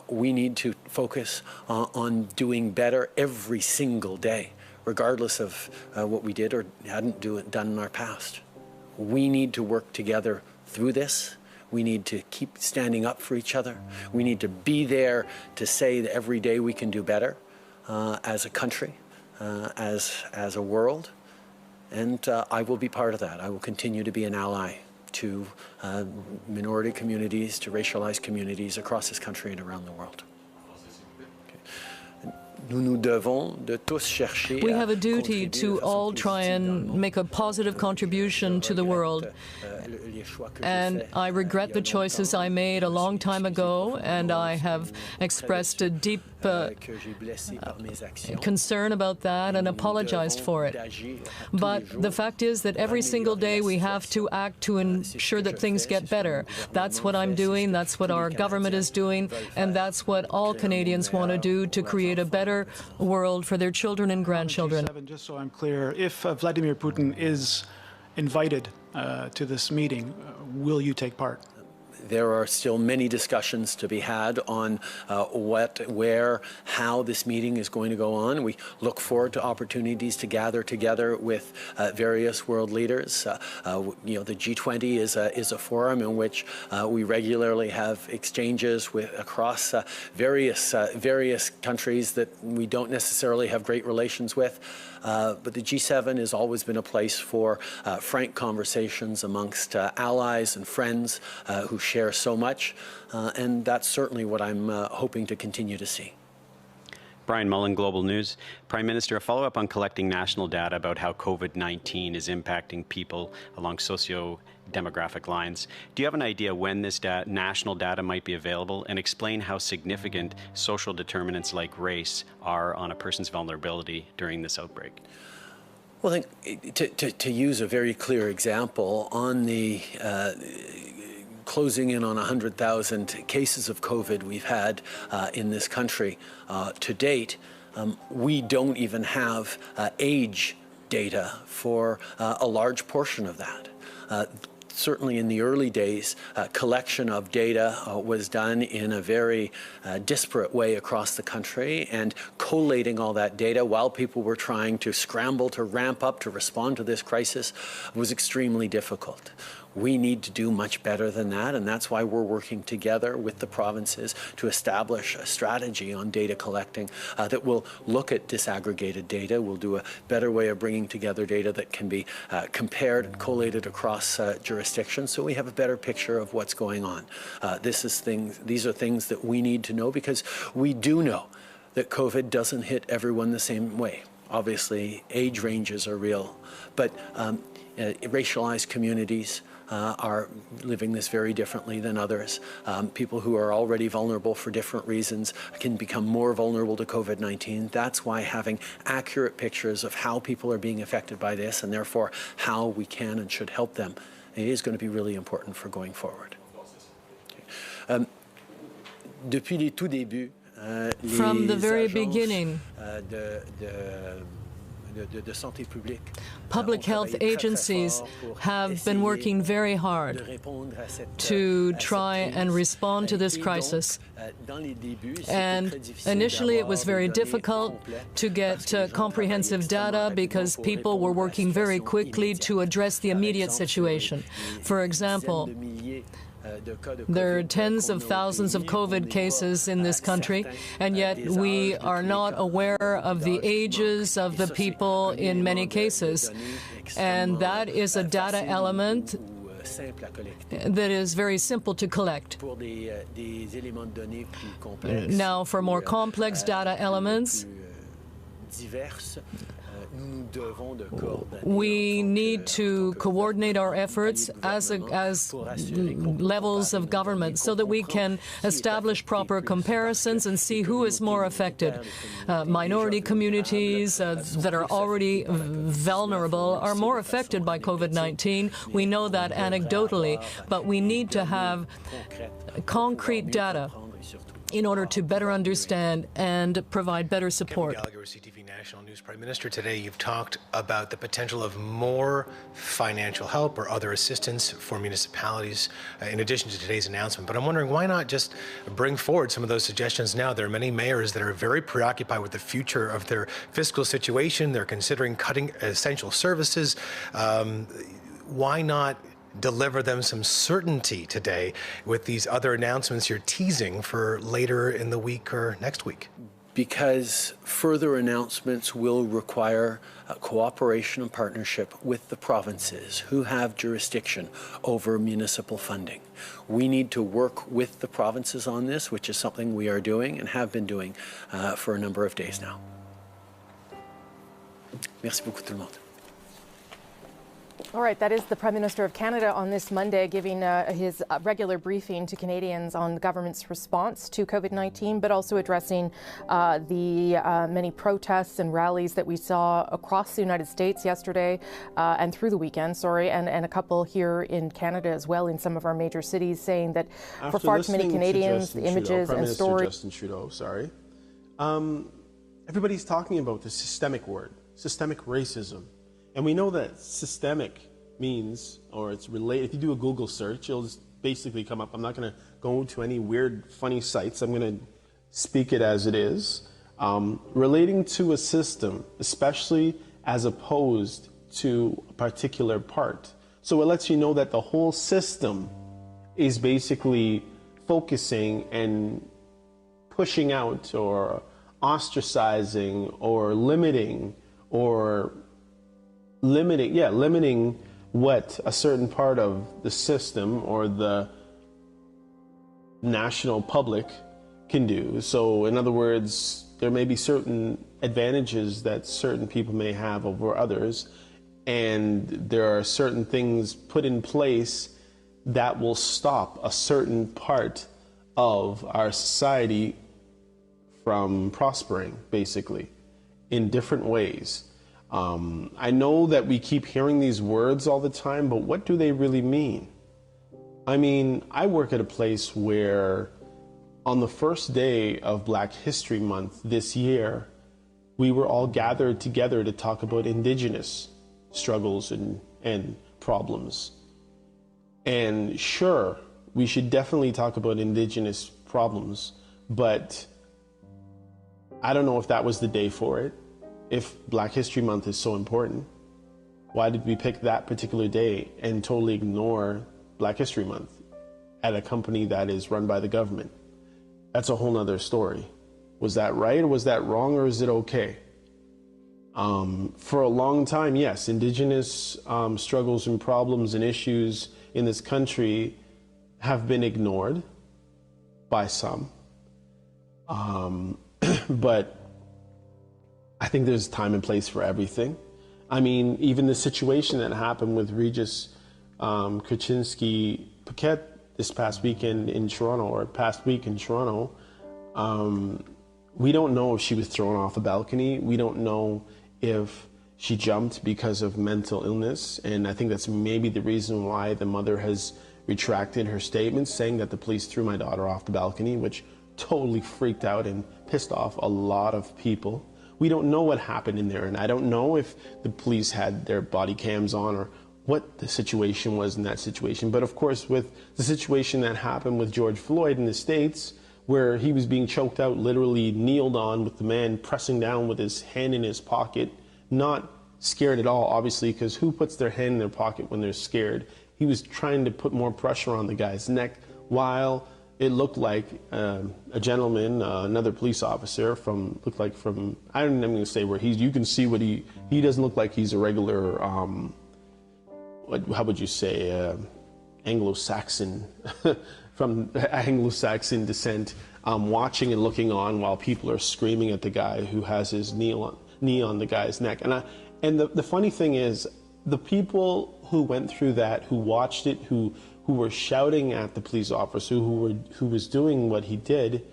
we need to focus on doing better every single day, regardless of what we did or hadn't done in our past. We need to work together through this. We need to keep standing up for each other. We need to be there to say that every day we can do better as a country, as a world. And I will be part of that. I will continue to be an ally to minority communities, to racialized communities across this country and around the world. We have a duty to all try and make a positive contribution to the world. And I regret the choices I made a long time ago, and I have expressed a deep concern about that and apologized for it. But the fact is that every single day we have to act to ensure that things get better. That's what I'm doing, that's what our government is doing, and that's what all Canadians want to do to create a better world for their children and grandchildren. Just so I'm clear, if Vladimir Putin is invited to this meeting, will you take part? There are still many discussions to be had on what, where, how this meeting is going to go on. We look forward to opportunities to gather together with various world leaders. You know, the G20 is a forum in which we regularly have exchanges with across various countries that we don't necessarily have great relations with. But the G7 has always been a place for frank conversations amongst allies and friends who share so much, and that's certainly what I'm hoping to continue to see. Brian Mullen, Global News. Prime Minister, a follow-up on collecting national data about how COVID-19 is impacting people along socio-demographic lines. Do you have an idea when this national data might be available, and explain how significant social determinants like race are on a person's vulnerability during this outbreak? Well, I think to use a very clear example, on the closing in on 100,000 cases of COVID we've had in this country to date, we don't even have age data for a large portion of that. Certainly in the early days, collection of data was done in a very disparate way across the country, and collating all that data while people were trying to scramble to ramp up to respond to this crisis was extremely difficult. We need to do much better than that, and that's why we're working together with the provinces to establish a strategy on data collecting that will look at disaggregated data. We'll do a better way of bringing together data that can be compared and collated across jurisdictions, so we have a better picture of what's going on. These are things that we need to know, because we do know that COVID doesn't hit everyone the same way. Obviously, age ranges are real, but racialized communities are living this very differently than others. People who are already vulnerable for different reasons can become more vulnerable to COVID-19. That's why having accurate pictures of how people are being affected by this, and therefore how we can and should help them, is going to be really important for going forward. From the very beginning, Public health agencies have been working very hard to try and respond to this crisis. And initially it was very difficult to get comprehensive data because people were working very quickly to address the immediate situation. For example, there are tens of thousands of COVID cases in this country, and yet we are not aware of the ages of the people in many cases. And that is a data element that is very simple to collect. Now, for more complex data elements, we need to coordinate our efforts as levels of government so that we can establish proper comparisons and see who is more affected. Minority communities that are already vulnerable are more affected by COVID-19. We know that anecdotally, but we need to have concrete data in order to better understand and provide better support. CTV National News. Prime Minister, today you've talked about the potential of more financial help or other assistance for municipalities in addition to today's announcement. But I'm wondering, why not just bring forward some of those suggestions now? There are many mayors that are very preoccupied with the future of their fiscal situation. They're considering cutting essential services. Why not deliver them some certainty today with these other announcements you're teasing for later in the week or next week? Because further announcements will require cooperation and partnership with the provinces who have jurisdiction over municipal funding. We need to work with the provinces on this, which is something we are doing and have been doing for a number of days now. Merci beaucoup tout le monde. All right, that is the Prime Minister of Canada on this Monday giving his regular briefing to Canadians on the government's response to COVID-19, but also addressing the many protests and rallies that we saw across the United States yesterday and through the weekend, and a couple here in Canada as well in some of our major cities, saying that for far too many Canadians, the images and stories... Justin Trudeau, sorry. Everybody's talking about the systemic word, systemic racism. And we know that systemic means, or it's related, if you do a Google search, it'll just basically come up. I'm not going to go to any weird, funny sites. I'm going to speak it as it is. Relating to a system, especially as opposed to a particular part. So it lets you know that the whole system is basically focusing and pushing out or ostracizing or limiting what a certain part of the system or the national public can do. So in other words, there may be certain advantages that certain people may have over others, and there are certain things put in place that will stop a certain part of our society from prospering, basically, in different ways. I know that we keep hearing these words all the time, but what do they really mean? I mean, I work at a place where on the first day of Black History Month this year, we were all gathered together to talk about Indigenous struggles and problems. And sure, we should definitely talk about Indigenous problems, but I don't know if that was the day for it. If Black History Month is so important, why did we pick that particular day and totally ignore Black History Month at a company that is run by the government? That's a whole nother story. Was that right or was that wrong, or is it okay? For a long time, yes, Indigenous struggles and problems and issues in this country have been ignored by some. But I think there's time and place for everything. I mean, even the situation that happened with Regis Kaczynski-Paquette this past weekend in Toronto, or past week in Toronto, we don't know if she was thrown off a balcony. We don't know if she jumped because of mental illness. And I think that's maybe the reason why the mother has retracted her statement, saying that the police threw my daughter off the balcony, which totally freaked out and pissed off a lot of people. we don't know what happened in there. And I don't know if the police had their body cams on or what the situation was in that situation. But of course, with the situation that happened with George Floyd in the States, where he was being choked out, literally kneeled on with the man pressing down with his hand in his pocket, not scared at all, obviously, because who puts their hand in their pocket when they're scared? He was trying to put more pressure on the guy's neck while it looked like a gentleman, another police officer from, I don't know, I'm going to say where you can see what he doesn't look like he's a regular, how would you say, Anglo-Saxon, from Anglo-Saxon descent, watching and looking on while people are screaming at the guy who has his knee on the guy's neck. And the funny thing is, the people who went through that, who watched it, who were shouting at the police officer who was doing what he did,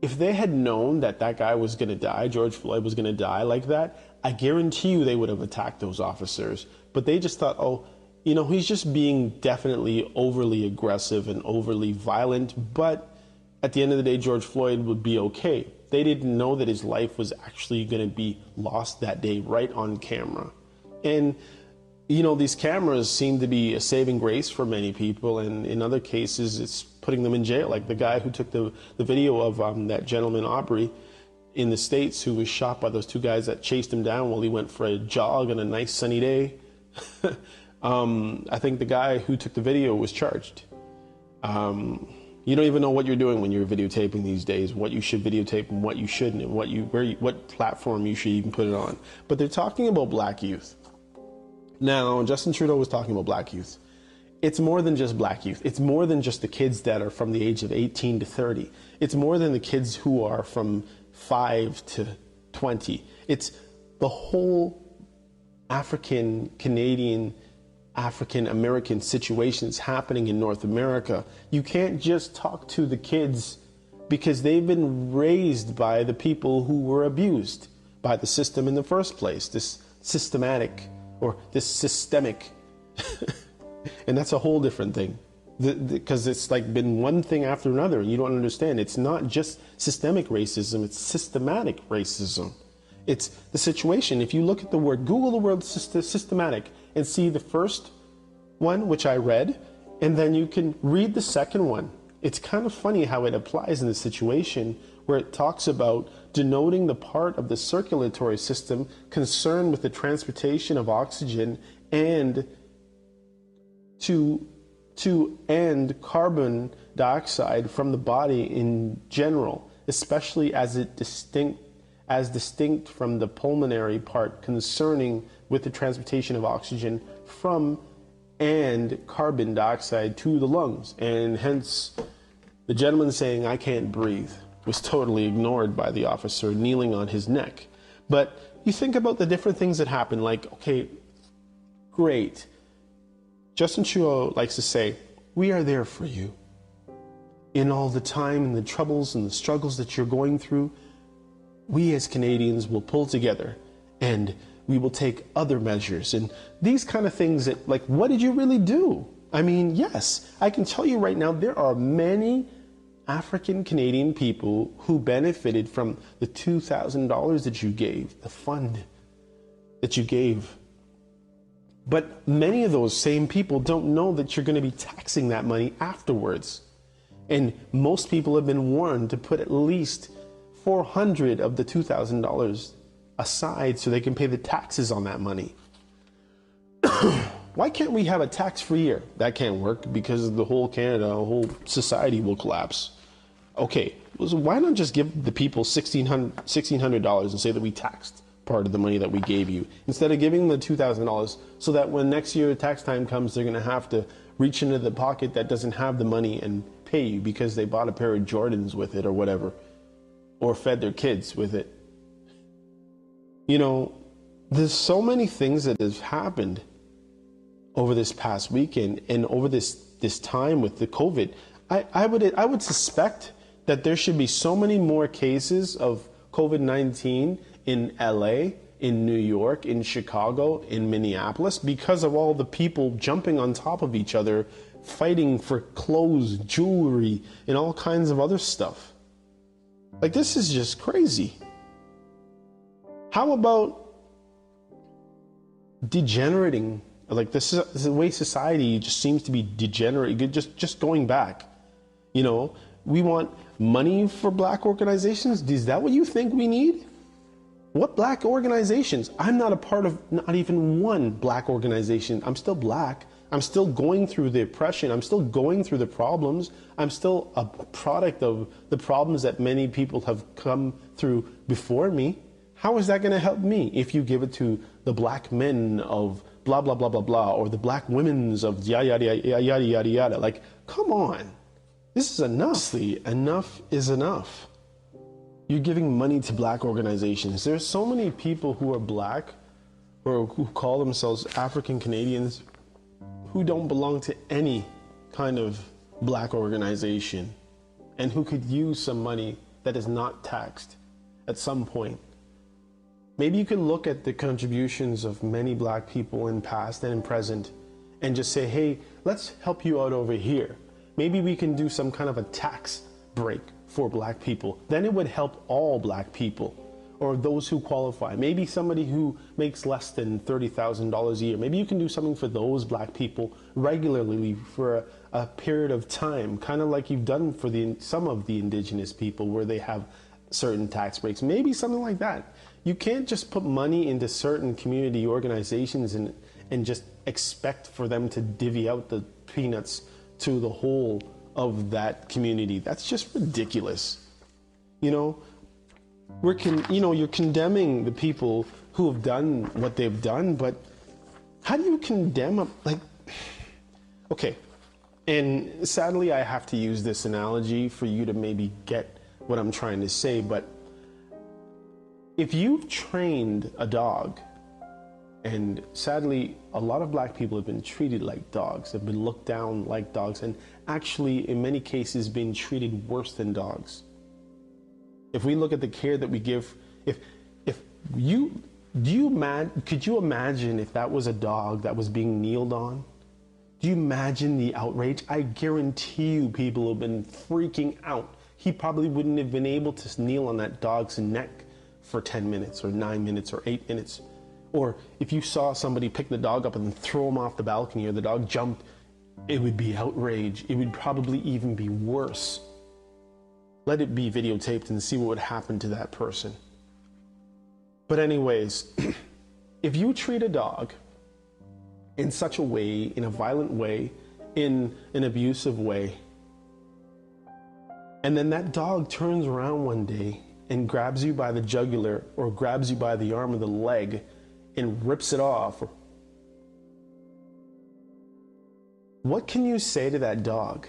if they had known that that guy was going to die, George Floyd was going to die like that, I guarantee you they would have attacked those officers. But they just thought, oh, you know, he's just being definitely overly aggressive and overly violent, but at the end of the day, George Floyd would be okay. They didn't know that his life was actually going to be lost that day right on camera. And, you know, these cameras seem to be a saving grace for many people, and in other cases, it's putting them in jail. Like the guy who took the video of that gentleman, Aubrey, in the States, who was shot by those two guys that chased him down while he went for a jog on a nice sunny day. I think the guy who took the video was charged. You don't even know what you're doing when you're videotaping these days, what you should videotape and what you shouldn't, and what platform you should even put it on. But they're talking about black youth. Now, Justin Trudeau was talking about black youth. It's more than just black youth. It's more than just the kids that are from the age of 18 to 30. It's more than the kids who are from 5 to 20. It's the whole African, Canadian, African American situations happening in North America. You can't just talk to the kids because they've been raised by the people who were abused by the system in the first place, this systemic, and that's a whole different thing, because it's like been one thing after another, and you don't understand. It's not just systemic racism, it's systematic racism. It's the situation. If you look at the word, Google the word systematic and see the first one, which I read, and then you can read the second one. It's kind of funny how it applies in this situation where it talks about denoting the part of the circulatory system concerned with the transportation of oxygen and to end carbon dioxide from the body in general, especially as distinct from the pulmonary part concerning with the transportation of oxygen from and carbon dioxide to the lungs. And hence the gentleman saying, "I can't breathe," was totally ignored by the officer kneeling on his neck. But you think about the different things that happen, like, okay, great. Justin Trudeau likes to say, we are there for you. In all the time and the troubles and the struggles that you're going through, we as Canadians will pull together and we will take other measures. And these kind of things that, like, what did you really do? I mean, yes, I can tell you right now, there are many African Canadian people who benefited from the $2,000 that you gave, the fund that you gave. But many of those same people don't know that you're going to be taxing that money afterwards. And most people have been warned to put at least $400 of the $2,000 aside so they can pay the taxes on that money. Why can't we have a tax-free year? That can't work because the whole Canada, the whole society will collapse. Okay, so why not just give the people $1,600 and say that we taxed part of the money that we gave you, instead of giving them the $2,000 so that when next year tax time comes, they're going to have to reach into the pocket that doesn't have the money and pay you because they bought a pair of Jordans with it or whatever, or fed their kids with it. You know, there's so many things that have happened over this past weekend and over this time with the COVID. I would suspect that there should be so many more cases of COVID-19 in LA, in New York, in Chicago, in Minneapolis, because of all the people jumping on top of each other, fighting for clothes, jewelry, and all kinds of other stuff. Like, this is just crazy. How about degenerating? Like this is the way society just seems to be degenerate. Just going back, you know, we want money for black organizations. Is that what you think we need? What black organizations? I'm not a part of not even one black organization. I'm still black. I'm still going through the oppression. I'm still going through the problems. I'm still a product of the problems that many people have come through before me. How is that going to help me if you give it to the black men of blah, blah, blah, blah, blah, or the black women's of yada, yada, yada, yada, yada, yada? Like, come on. This is enough. Enough is enough. You're giving money to black organizations. There's so many people who are black or who call themselves African Canadians who don't belong to any kind of black organization and who could use some money that is not taxed at some point. Maybe you can look at the contributions of many black people in past and in present and just say, hey, let's help you out over here. Maybe we can do some kind of a tax break for black people. Then it would help all black people or those who qualify. Maybe somebody who makes less than $30,000 a year. Maybe you can do something for those black people regularly for a period of time, kind of like you've done for some of the indigenous people where they have certain tax breaks. Maybe something like that. You can't just put money into certain community organizations and just expect for them to divvy out the peanuts to the whole of that community. That's just ridiculous. You know, you're condemning the people who have done what they've done, but how do you condemn okay, and sadly I have to use this analogy for you to maybe get what I'm trying to say, but if you've trained a dog, and sadly a lot of black people have been treated like dogs, have been looked down like dogs, and actually in many cases been treated worse than dogs. If we look at the care that we give, could you imagine if that was a dog that was being kneeled on? Do you imagine the outrage? I guarantee you people have been freaking out. He probably wouldn't have been able to kneel on that dog's neck for 10 minutes or 9 minutes or 8 minutes. Or if you saw somebody pick the dog up and throw him off the balcony or the dog jumped, it would be outrage. It would probably even be worse. Let it be videotaped and see what would happen to that person. But anyways, if you treat a dog in such a way, in a violent way, in an abusive way, and then that dog turns around one day and grabs you by the jugular or grabs you by the arm or the leg and rips it off, what can you say to that dog?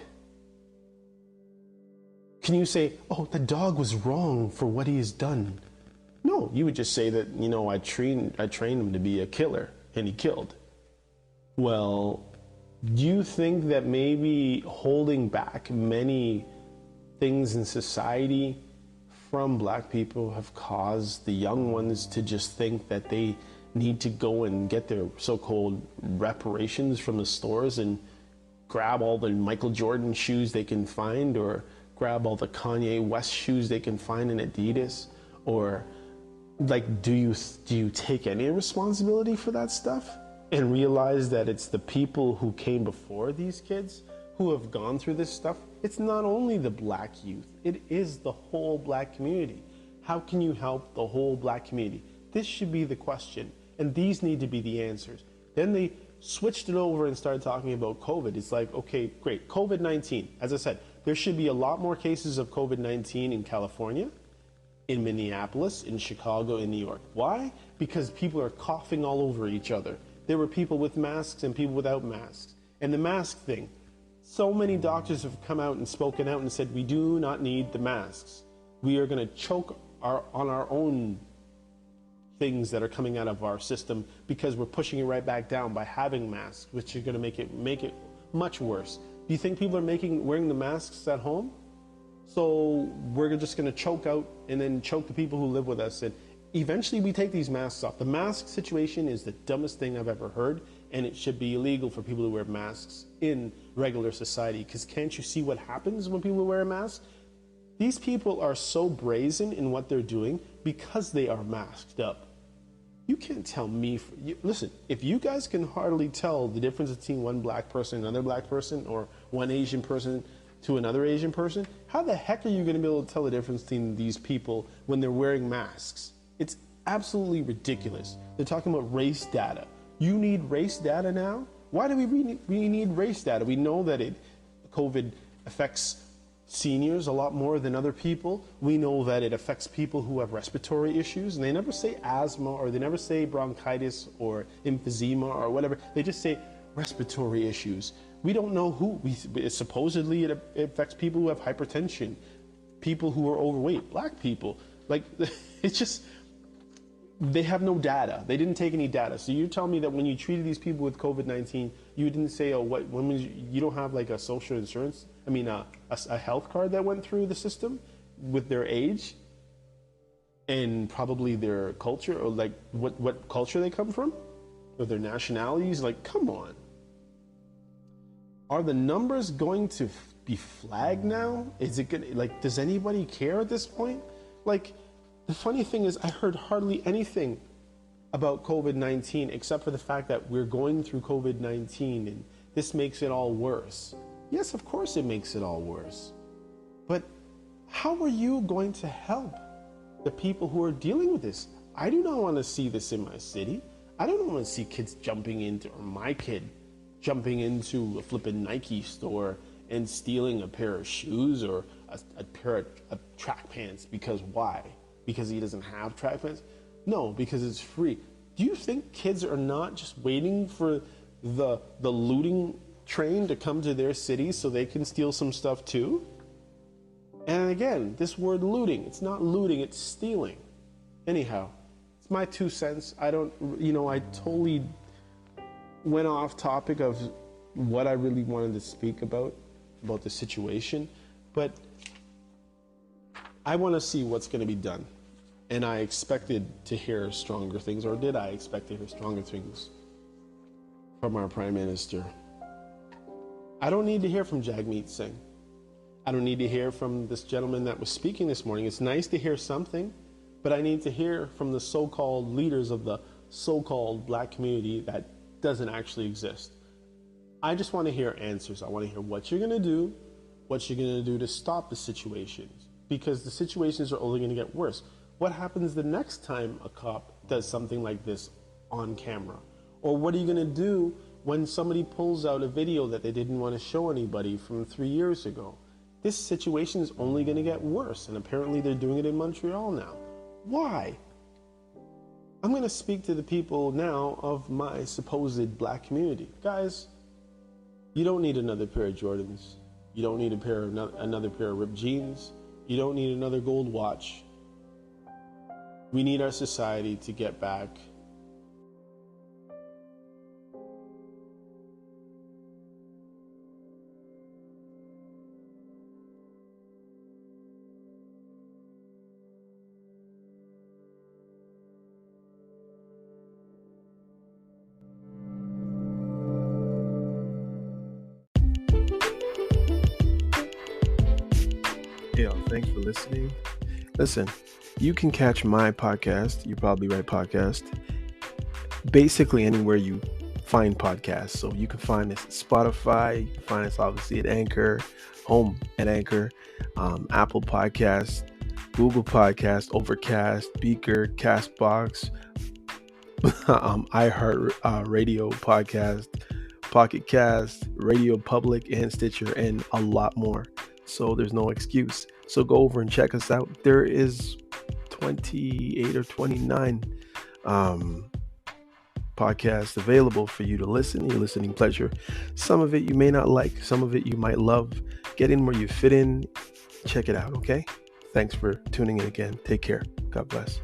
Can you say, oh, the dog was wrong for what he has done? No, you would just say that, you know, I trained him to be a killer and he killed. Well, do you think that maybe holding back many things in society from black people have caused the young ones to just think that they need to go and get their so-called reparations from the stores and grab all the Michael Jordan shoes they can find, or grab all the Kanye West shoes they can find in Adidas? Or like, do you take any responsibility for that stuff and realize that it's the people who came before these kids who have gone through this stuff? It's not only the black youth, it is the whole black community. How can you help the whole black community? This should be the question, and these need to be the answers. Then they switched it over and started talking about COVID. It's like, okay, great, COVID-19. As I said, there should be a lot more cases of COVID-19 in California, in Minneapolis, in Chicago, in New York. Why? Because people are coughing all over each other. There were people with masks and people without masks. And the mask thing, so many doctors have come out and spoken out and said, we do not need the masks. We are going to choke on our own things that are coming out of our system because we're pushing it right back down by having masks, which are going to make it much worse. Do you think people are wearing the masks at home? So we're just going to choke out and then choke the people who live with us. And eventually we take these masks off. The mask situation is the dumbest thing I've ever heard, and it should be illegal for people to wear masks in regular society, because can't you see what happens when people wear a mask? These people are so brazen in what they're doing because they are masked up. You can't tell me. Listen, if you guys can hardly tell the difference between one black person and another black person, or one Asian person to another Asian person, how the heck are you going to be able to tell the difference between these people when they're wearing masks? It's absolutely ridiculous. They're talking about race data. You need race data now? Why do we need race data? We know that COVID affects seniors a lot more than other people. We know that it affects people who have respiratory issues, and they never say asthma, or they never say bronchitis or emphysema or whatever. They just say respiratory issues. We don't know who. Supposedly it affects people who have hypertension, people who are overweight, black people. Like, it's just, they have no data. They didn't take any data. So you tell me that when you treated these people with COVID-19, you didn't say, oh, you don't have like a social insurance, a health card that went through the system with their age and probably their culture, or like what culture they come from, or their nationalities. Like, come on. Are the numbers going to be flagged now? Is it gonna, like, does anybody care at this point? Like, the funny thing is, I heard hardly anything about COVID-19 except for the fact that we're going through COVID-19 and this makes it all worse. Yes, of course it makes it all worse. But how are you going to help the people who are dealing with this? I do not want to see this in my city. I don't want to see kids jumping into, or my kid jumping into a flippin' Nike store and stealing a pair of shoes or a pair of track pants. Because why? Because he doesn't have track pants? No, because it's free. Do you think kids are not just waiting for the looting train to come to their cities so they can steal some stuff too? And again, this word looting, it's not looting, it's stealing. Anyhow, it's my 2 cents. I totally went off topic of what I really wanted to speak about the situation, but I want to see what's going to be done. And I expected to hear stronger things, or did I expect to hear stronger things from our Prime Minister? I don't need to hear from Jagmeet Singh. I don't need to hear from this gentleman that was speaking this morning. It's nice to hear something, but I need to hear from the so-called leaders of the so-called black community that doesn't actually exist. I just want to hear answers. I want to hear what you're going to do, what you're going to do to stop the situations, because the situations are only going to get worse. What happens the next time a cop does something like this on camera? Or what are you going to do when somebody pulls out a video that they didn't want to show anybody from 3 years ago? This situation is only going to get worse, and apparently they're doing it in Montreal now. Why? I'm going to speak to the people now of my supposed black community. Guys, you don't need another pair of Jordans. You don't need another pair of ripped jeans. You don't need another gold watch. We need our society to get back. Thanks for listening. Listen, you can catch my podcast, You're Probably Right podcast, basically anywhere you find podcasts. So you can find us at Spotify, you can find us obviously at Anchor, home at Anchor, Apple Podcasts, Google Podcasts, Overcast, Beaker, Castbox, iHeart Radio Podcast, Pocket Cast, Radio Public, and Stitcher, and a lot more. So there's no excuse. So go over and check us out. There is 28 or 29 podcasts available for you to listen, your listening pleasure. Some of it you may not like, some of it you might love. Get in where you fit in. Check it out, okay? Thanks for tuning in again. Take care. God bless.